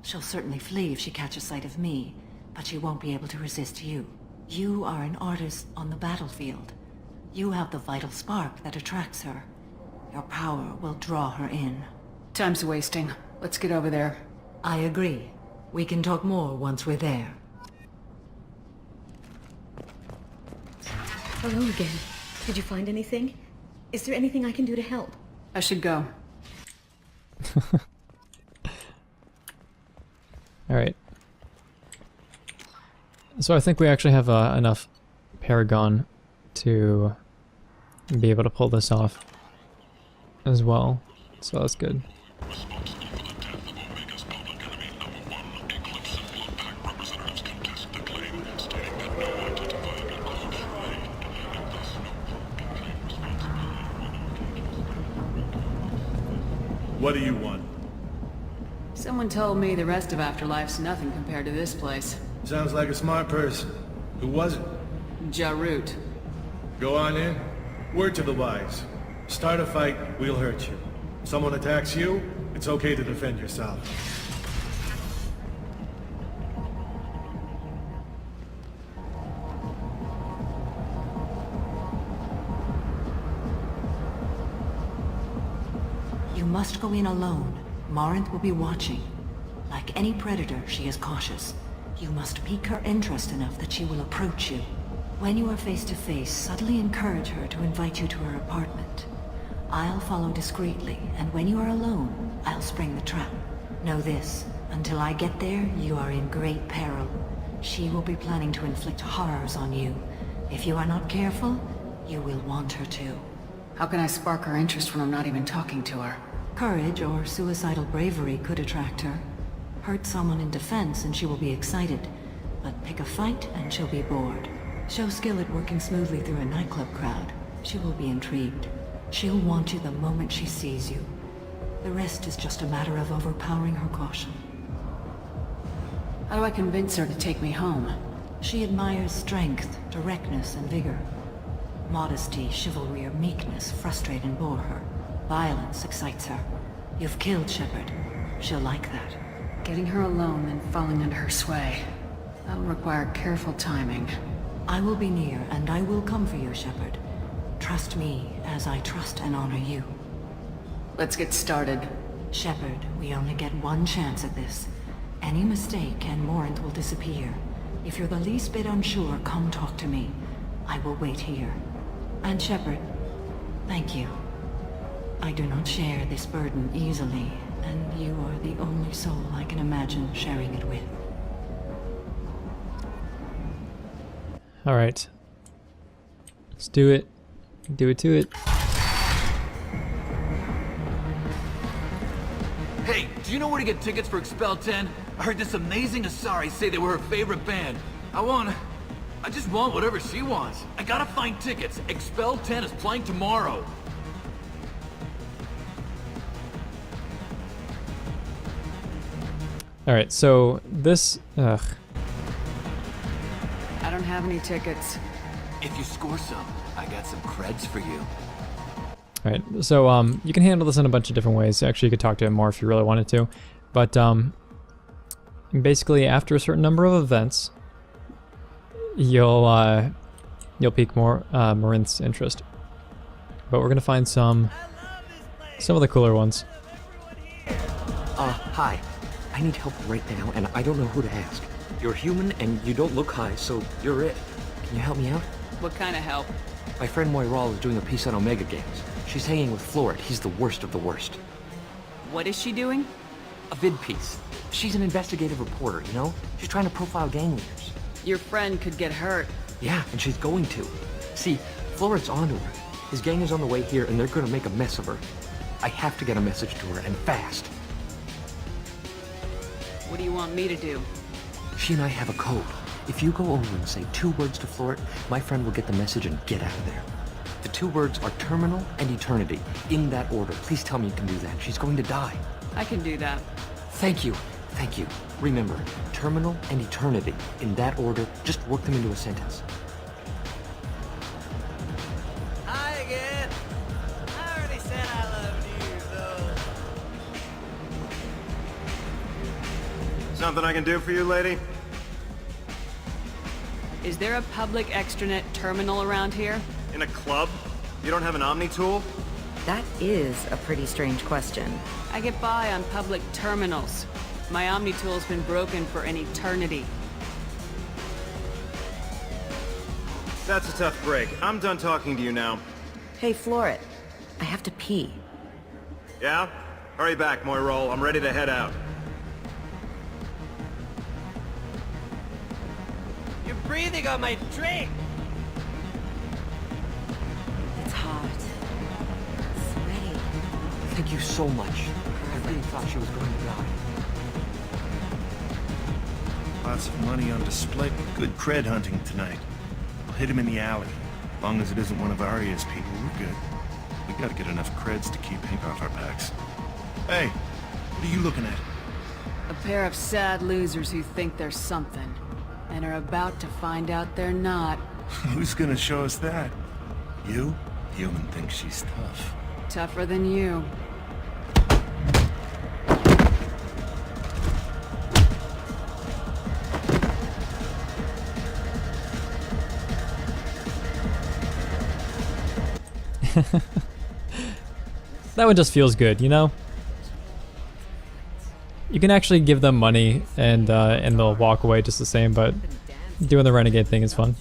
She'll certainly flee if she catches sight of me, but she won't be able to resist you. You are an artist on the battlefield. You have the vital spark that attracts her. Your power will draw her in. Time's wasting. Let's get over there. I agree. We can talk more once we're there. Hello again. Did you find anything? Is there anything I can do to help? I should go. Alright. So I think we actually have enough Paragon to be able to pull this off as well. So that's good. What do you want? Someone told me the rest of Afterlife's nothing compared to this place. Sounds like a smart person. Who was it? Jarut. Go on in. Word to the wise. Start a fight, we'll hurt you. Someone attacks you, it's okay to defend yourself. You must go in alone. Morinth will be watching. Like any predator, she is cautious. You must pique her interest enough that she will approach you. When you are face to face, subtly encourage her to invite you to her apartment. I'll follow discreetly, and when you are alone, I'll spring the trap. Know this, until I get there, you are in great peril. She will be planning to inflict horrors on you. If you are not careful, you will want her to. How can I spark her interest when I'm not even talking to her? Courage or suicidal bravery could attract her. Hurt someone in defense and she will be excited, but pick a fight and she'll be bored. Show skill at working smoothly through a nightclub crowd. She will be intrigued. She'll want you the moment she sees you. The rest is just a matter of overpowering her caution. How do I convince her to take me home? She admires strength, directness, and vigor. Modesty, chivalry, or meekness frustrate and bore her. Violence excites her. You've killed Shepard. She'll like that. Getting her alone and falling under her sway. That'll require careful timing. I will be near, and I will come for you, Shepard. Trust me as I trust and honor you. Let's get started. Shepard, we only get one chance at this. Any mistake and Morinth will disappear. If you're the least bit unsure, come talk to me. I will wait here. And Shepard, thank you. I do not share this burden easily, and you are the only soul I can imagine sharing it with. Alright. Let's do it. Do it to it. Hey, do you know where to get tickets for Expel 10? I heard this amazing Asari say they were her favorite band. I just want whatever she wants. I gotta find tickets. Expel 10 is playing tomorrow. Alright, so this... Ugh. I don't have any tickets. If you score some, I got some creds for you. Alright, so you can handle this in a bunch of different ways. Actually, you could talk to him more if you really wanted to. But basically, after a certain number of events, you'll pique Morinth's interest. But we're gonna find some of the cooler ones. Hi. I need help right now, and I don't know who to ask. You're human, and you don't look high, so you're it. Can you help me out? What kind of help? My friend Wrel is doing a piece on Omega Games. She's hanging with Florid. He's the worst of the worst. What is she doing? A vid piece. She's an investigative reporter, you know? She's trying to profile gang leaders. Your friend could get hurt. Yeah, and she's going to. See, Florid's onto her. His gang is on the way here, and they're gonna make a mess of her. I have to get a message to her, and fast. What do you want me to do? She and I have a code. If you go over and say 2 words to Florid, my friend will get the message and get out of there. The 2 words are terminal and eternity. In that order. Please tell me you can do that. She's going to die. I can do that. Thank you. Thank you. Remember, terminal and eternity. In that order, just work them into a sentence. Hi again. I already said I loved you, so... Something I can do for you, lady? Is there a public extranet terminal around here? In a club? You don't have an Omni tool? That is a pretty strange question. I get by on public terminals. My Omni tool's been broken for an eternity. That's a tough break. I'm done talking to you now. Hey, Florid. I have to pee. Yeah? Hurry back, Wrel. I'm ready to head out. You're breathing on my drink! It's hot. Sweaty. Thank you so much. I really thought she was going to die. Lots of money on display. Good cred hunting tonight. We'll hit him in the alley. As long as it isn't one of Aria's people, we're good. We gotta get enough creds to keep ink off our backs. Hey, what are you looking at? A pair of sad losers who think they're something, and are about to find out they're not. Who's gonna show us that? You? Human thinks she's tough. Tougher than you. That one just feels good, you know? You can actually give them money and they'll walk away just the same, but doing the renegade thing is fun.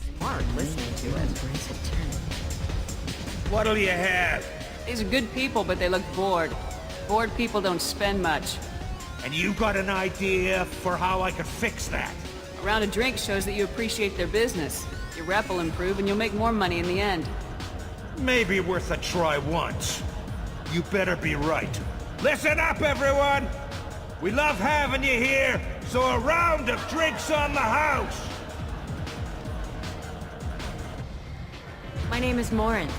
What'll you have? These are good people, but they look bored. Bored people don't spend much. And you got an idea for how I could fix that? A round of drinks shows that you appreciate their business. Your rep will improve and you'll make more money in the end. Maybe worth a try once. You better be right. Listen up, everyone! We love having you here, so a round of drinks on the house! My name is Morinth.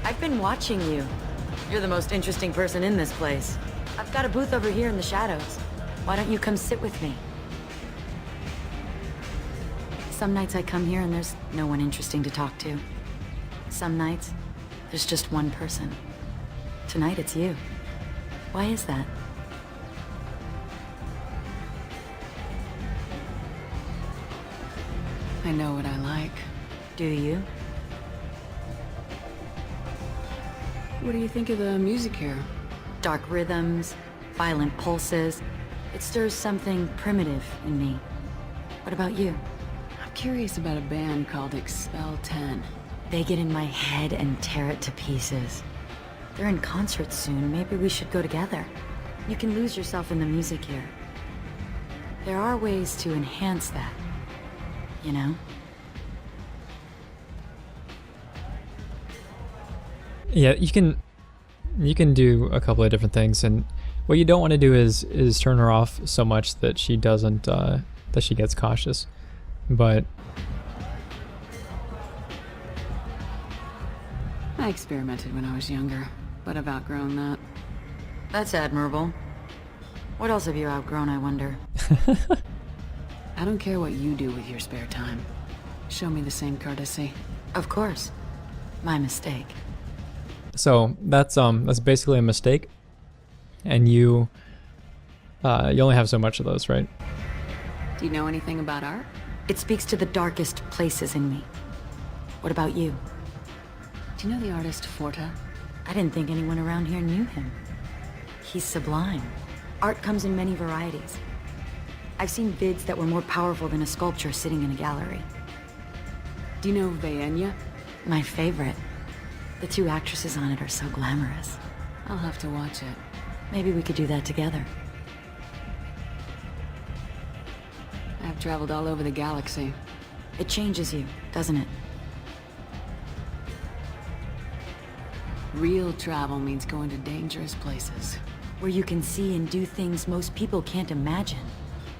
I've been watching you. You're the most interesting person in this place. I've got a booth over here in the shadows. Why don't you come sit with me? Some nights I come here and there's no one interesting to talk to. Some nights, there's just one person. Tonight it's you. Why is that? I know what I like. Do you? What do you think of the music here? Dark rhythms, violent pulses. It stirs something primitive in me. What about you? I'm curious about a band called Expel 10. They get in my head and tear it to pieces. They're in concert soon. Maybe we should go together. You can lose yourself in the music here. There are ways to enhance that, you know? Yeah, you can do a couple of different things, and what you don't want to do is turn her off so much that she doesn't that she gets cautious. But I experimented when I was younger, but I've outgrown that. That's admirable. What else have you outgrown, I wonder? I don't care what you do with your spare time. Show me the same courtesy. Of course. My mistake. so that's basically a mistake, and you only have so much of those, right? Do you know anything about art? It speaks to the darkest places in me. What about you? Do you know the artist Forta? I didn't think anyone around here knew him. He's sublime. Art comes in many varieties. I've seen vids that were more powerful than a sculpture sitting in a gallery. Do you know Vaenya? My favorite. The two actresses on it are so glamorous. I'll have to watch it. Maybe we could do that together. I've traveled all over the galaxy. It changes you, doesn't it? Real travel means going to dangerous places. Where you can see and do things most people can't imagine.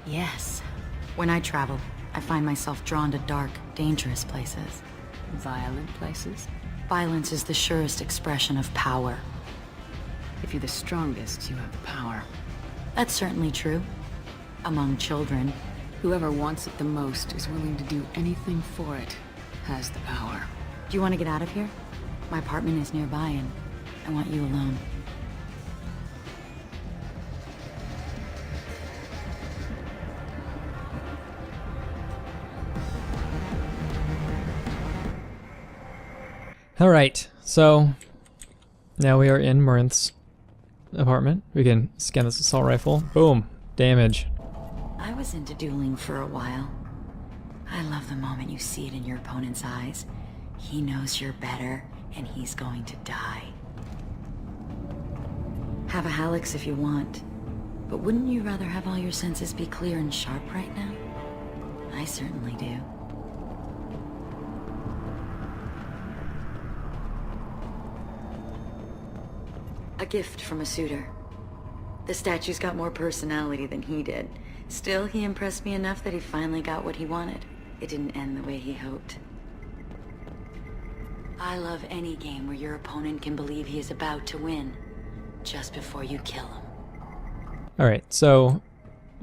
Yes. When I travel, I find myself drawn to dark, dangerous places. Violent places? Violence is the surest expression of power. If you're the strongest, you have the power. That's certainly true. Among children. Whoever wants it the most is willing to do anything for it, has the power. Do you want to get out of here? My apartment is nearby and I want you alone. Alright, so now we are in Morinth's apartment. We can scan this assault rifle. Boom. Damage. I was into dueling for a while. I love the moment you see it in your opponent's eyes. He knows you're better, and he's going to die. Have a Halix if you want, but wouldn't you rather have all your senses be clear and sharp right now? I certainly do. A gift from a suitor. The statue's got more personality than he did. Still, he impressed me enough that he finally got what he wanted. It didn't end the way he hoped. I love any game where your opponent can believe he is about to win, just before you kill him. Alright, so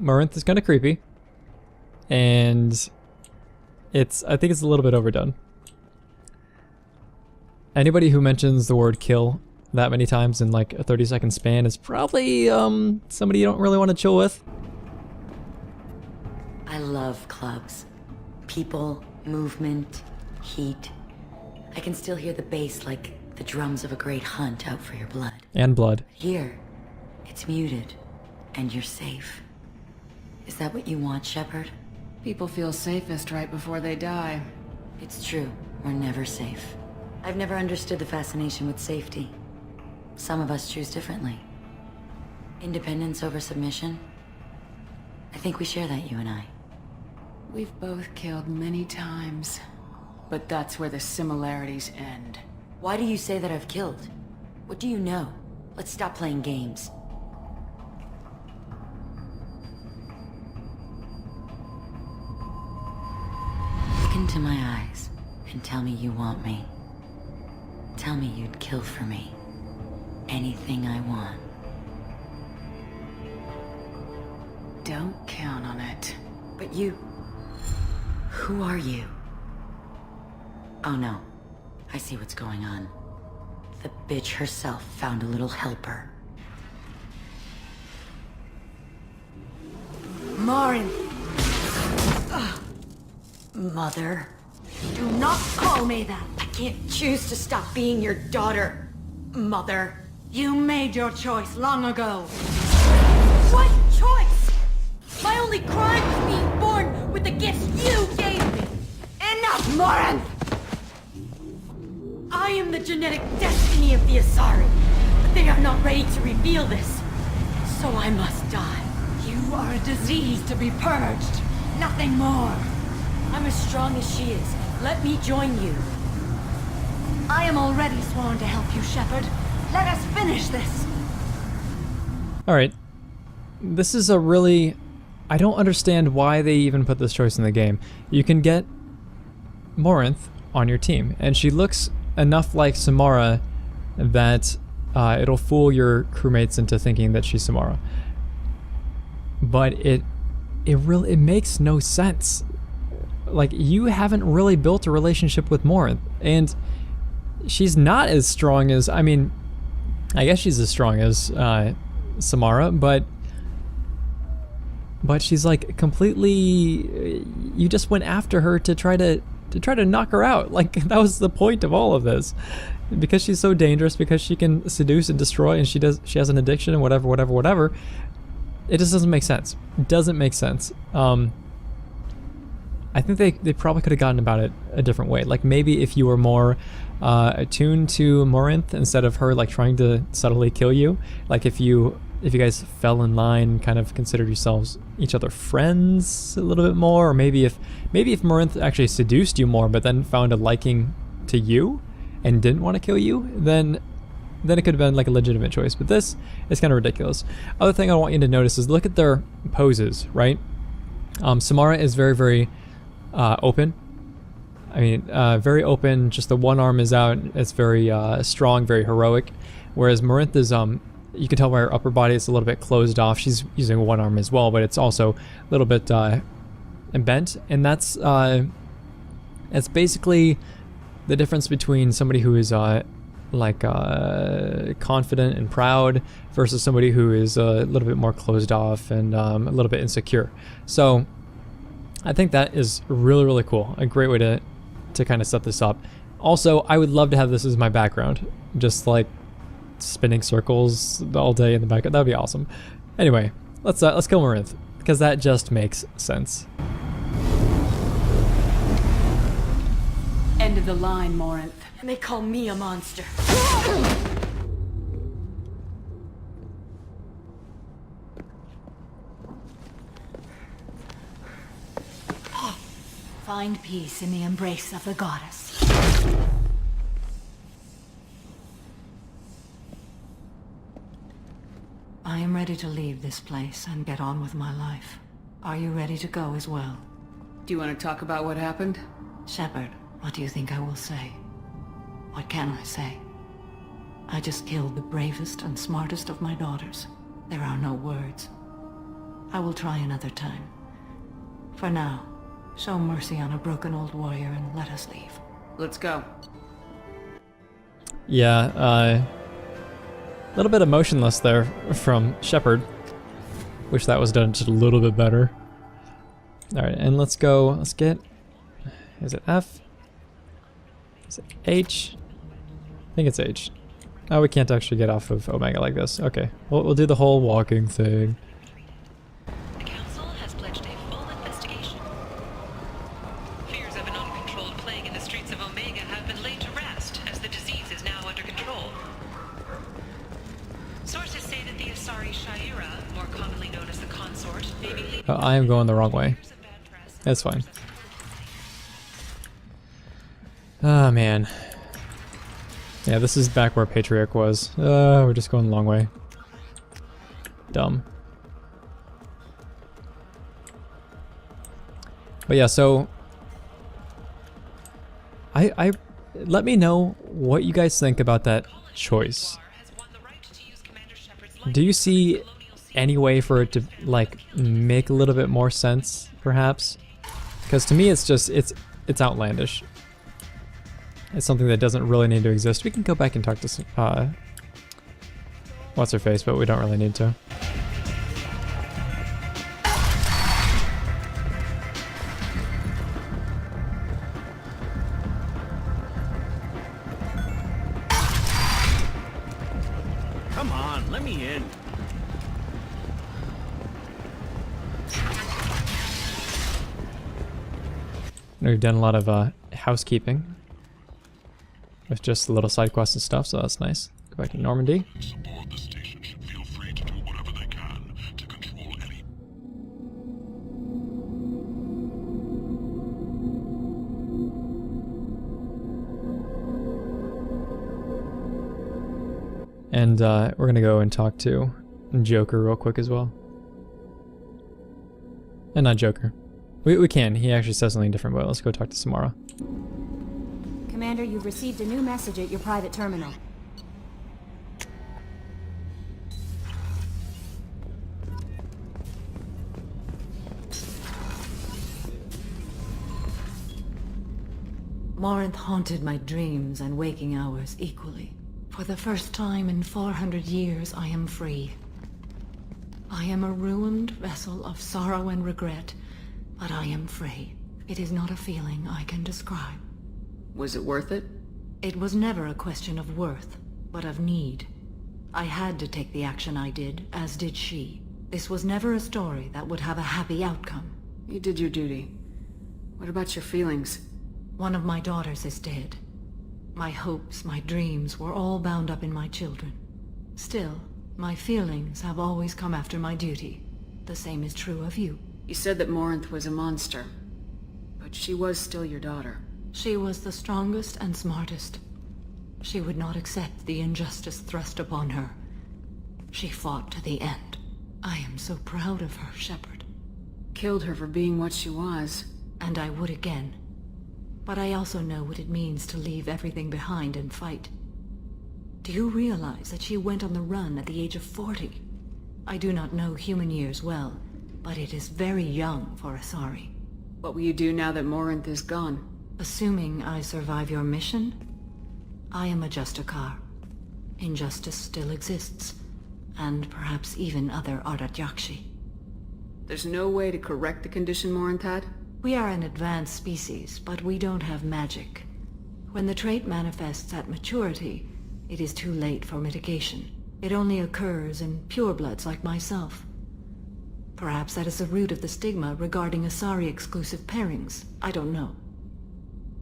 Morinth is kind of creepy, and I think it's a little bit overdone. Anybody who mentions the word kill that many times in like a 30-second span is probably somebody you don't really want to chill with. I love clubs. People, movement, heat. I can still hear the bass like the drums of a great hunt out for your blood. And blood. Here, it's muted, and you're safe. Is that what you want, Shepard? People feel safest right before they die. It's true. We're never safe. I've never understood the fascination with safety. Some of us choose differently. Independence over submission? I think we share that, you and I. We've both killed many times, but that's where the similarities end. Why do you say that I've killed? What do you know? Let's stop playing games. Look into my eyes and tell me you want me. Tell me you'd kill for me. Anything I want. Don't count on it. But you... Who are you? Oh no. I see what's going on. The bitch herself found a little helper. Morinth! Mother. Do not call me that! I can't choose to stop being your daughter, Mother. You made your choice long ago. What choice? My only crime was being born with the gifts you gave me. Enough, Morinth! I am the genetic destiny of the Asari, but they are not ready to reveal this. So I must die. You are a disease to be purged. Nothing more. I'm as strong as she is. Let me join you. I am already sworn to help you, Shepard. Let us finish this. Alright. This is a really... I don't understand why they even put this choice in the game. You can get Morinth on your team, and she looks enough like Samara that it'll fool your crewmates into thinking that she's Samara. But it makes no sense. Like, you haven't really built a relationship with Morinth, and she's not as strong as, I mean, I guess she's as strong as Samara, but she's like completely, you just went after her to try to knock her out. Like, that was the point of all of this. Because she's so dangerous, because she can seduce and destroy, and she has an addiction and whatever. It just doesn't make sense. It doesn't make sense. I think they probably could have gotten about it a different way. Like, maybe if you were more attuned to Morinth instead of her like trying to subtly kill you. Like, if you guys fell in line, kind of considered yourselves each other friends a little bit more, or maybe if Morinth actually seduced you more, but then found a liking to you and didn't want to kill you, then it could have been like a legitimate choice. But this is kind of ridiculous. Other thing I want you to notice is look at their poses, right? Samara is very, very open. I mean, very open. Just the one arm is out. It's very strong, very heroic. Whereas Morinth is, you can tell by her upper body, it's a little bit closed off. She's using one arm as well, but it's also a little bit bent. And that's basically the difference between somebody who is confident and proud versus somebody who is a little bit more closed off and a little bit insecure. So I think that is really, really cool. A great way to kind of set this up. Also, I would love to have this as my background. Just like spinning circles all day in the background. That would be awesome. Anyway, let's kill Morinth, because that just makes sense. End of the line, Morinth. And they call me a monster. Find peace in the embrace of the goddess. I am ready to leave this place and get on with my life. Are you ready to go as well? Do you want to talk about what happened? Shepard, what do you think I will say? What can I say? I just killed the bravest and smartest of my daughters. There are no words. I will try another time. For now, show mercy on a broken old warrior and let us leave. Let's go. Yeah, a little bit emotionless there from Shepard. Wish that was done just a little bit better. Alright, and let's go. Let's get... Is it F? Is it H? I think it's H. Oh, we can't actually get off of Omega like this. Okay, we'll do the whole walking thing. The Council has pledged a full investigation. Fears of an uncontrolled plague in the streets of Omega have been laid to rest, as the disease is now under control. Sources say that the Asari Shaira, more commonly known as the Consort, may be leading... I am going the wrong way. That's fine. Oh, man. Yeah, this is back where Patriarch was. We're just going the long way. Dumb. But yeah, so... let me know what you guys think about that choice. Do you see any way for it to, like, make a little bit more sense, perhaps? Because to me, it's just, it's outlandish. It's something that doesn't really need to exist. We can go back and talk to what's her face, but we don't really need to. We've done a lot of housekeeping with just the little side quests and stuff, so that's nice. Go back to Normandy. Aboard the station should feel free to do whatever they can to control any. And we're gonna go and talk to Joker real quick as well. And not Joker. We can. He actually says something different, but let's go talk to Samara. Commander, you've received a new message at your private terminal. Morinth haunted my dreams and waking hours equally. For the first time in 400 years, I am free. I am a ruined vessel of sorrow and regret, but I am free. It is not a feeling I can describe. Was it worth it? It was never a question of worth, but of need. I had to take the action I did, as did she. This was never a story that would have a happy outcome. You did your duty. What about your feelings? One of my daughters is dead. My hopes, my dreams were all bound up in my children. Still, my feelings have always come after my duty. The same is true of you. You said that Morinth was a monster, but she was still your daughter. She was the strongest and smartest. She would not accept the injustice thrust upon her. She fought to the end. I am so proud of her, Shepard. Killed her for being what she was. And I would again. But I also know what it means to leave everything behind and fight. Do you realize that she went on the run at the age of 40? I do not know human years well, but it is very young for Asari. What will you do now that Morinth is gone? Assuming I survive your mission, I am a Justikar. Injustice still exists, and perhaps even other Ardat Yakshi. There's no way to correct the condition Morinth had? We are an advanced species, but we don't have magic. When the trait manifests at maturity, it is too late for mitigation. It only occurs in purebloods like myself. Perhaps that is the root of the stigma regarding Asari-exclusive pairings. I don't know.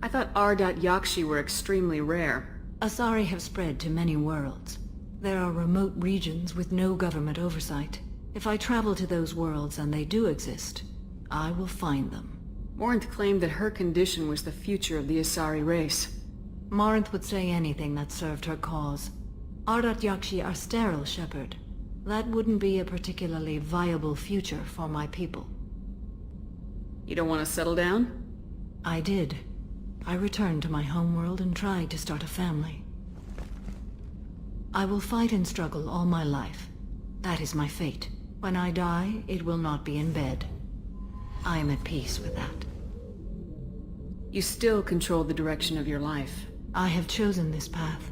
I thought Ardat Yakshi were extremely rare. Asari have spread to many worlds. There are remote regions with no government oversight. If I travel to those worlds, and they do exist, I will find them. Morinth claimed that her condition was the future of the Asari race. Morinth would say anything that served her cause. Ardat Yakshi are sterile, Shepard. That wouldn't be a particularly viable future for my people. You don't want to settle down? I did. I returned to my homeworld and tried to start a family. I will fight and struggle all my life. That is my fate. When I die, it will not be in bed. I am at peace with that. You still control the direction of your life. I have chosen this path.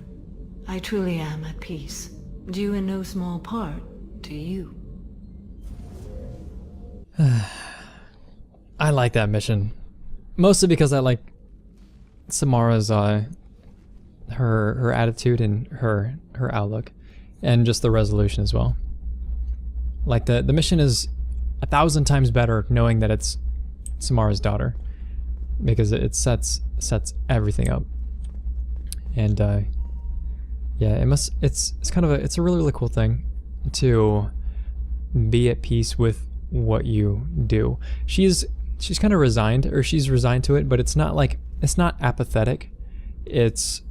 I truly am at peace. Due in no small part to you. I like that mission. Mostly because I like Samara's her attitude and her outlook. And just the resolution as well. Like the mission is 1,000 times better knowing that it's Samara's daughter, because it sets everything up. And yeah, it's kind of it's a really cool thing to be at peace with what you do. She's kind of resigned, or she's resigned to it, but it's not apathetic. It's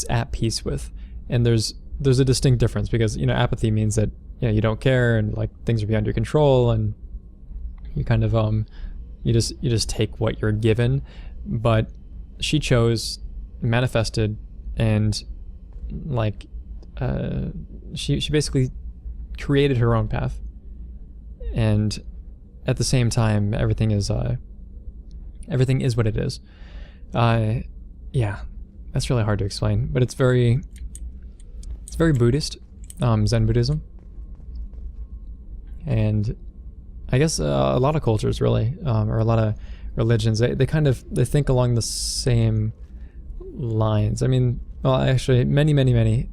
at peace with. And there's a distinct difference, because apathy means that you don't care and like things are beyond your control, and you kind of you just take what you're given. But she chose, manifested, and like she basically created her own path, and at the same time everything is what it is. Yeah, that's really hard to explain, but it's very Buddhist, Zen Buddhism. And I guess a lot of cultures really, or a lot of religions, they think along the same lines. I mean, well, actually, many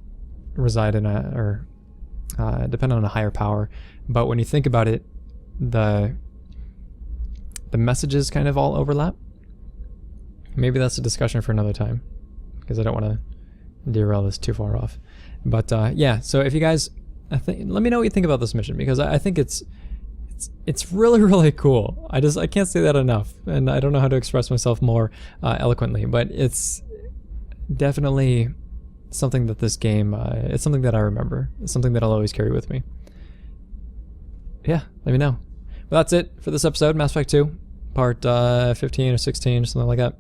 reside in depend on a higher power. But when you think about it, the messages kind of all overlap. maybe that's a discussion for another time, because I don't want to derail this too far off. But yeah, so if you guys, let me know what you think about this mission, because I think it's really, really cool. I can't say that enough, and I don't know how to express myself more eloquently, but it's definitely something that this game, it's something that I remember. It's something that I'll always carry with me. Yeah, let me know. Well, that's it for this episode, Mass Effect 2, part 15 or 16 or something like that.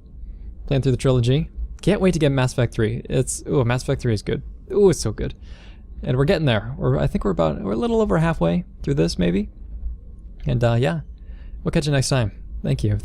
Playing through the trilogy. Can't wait to get Mass Effect 3. Mass Effect 3 is good. Ooh, it's so good. And we're getting there. I think we're a little over halfway through this, maybe. And yeah, we'll catch you next time. Thank you.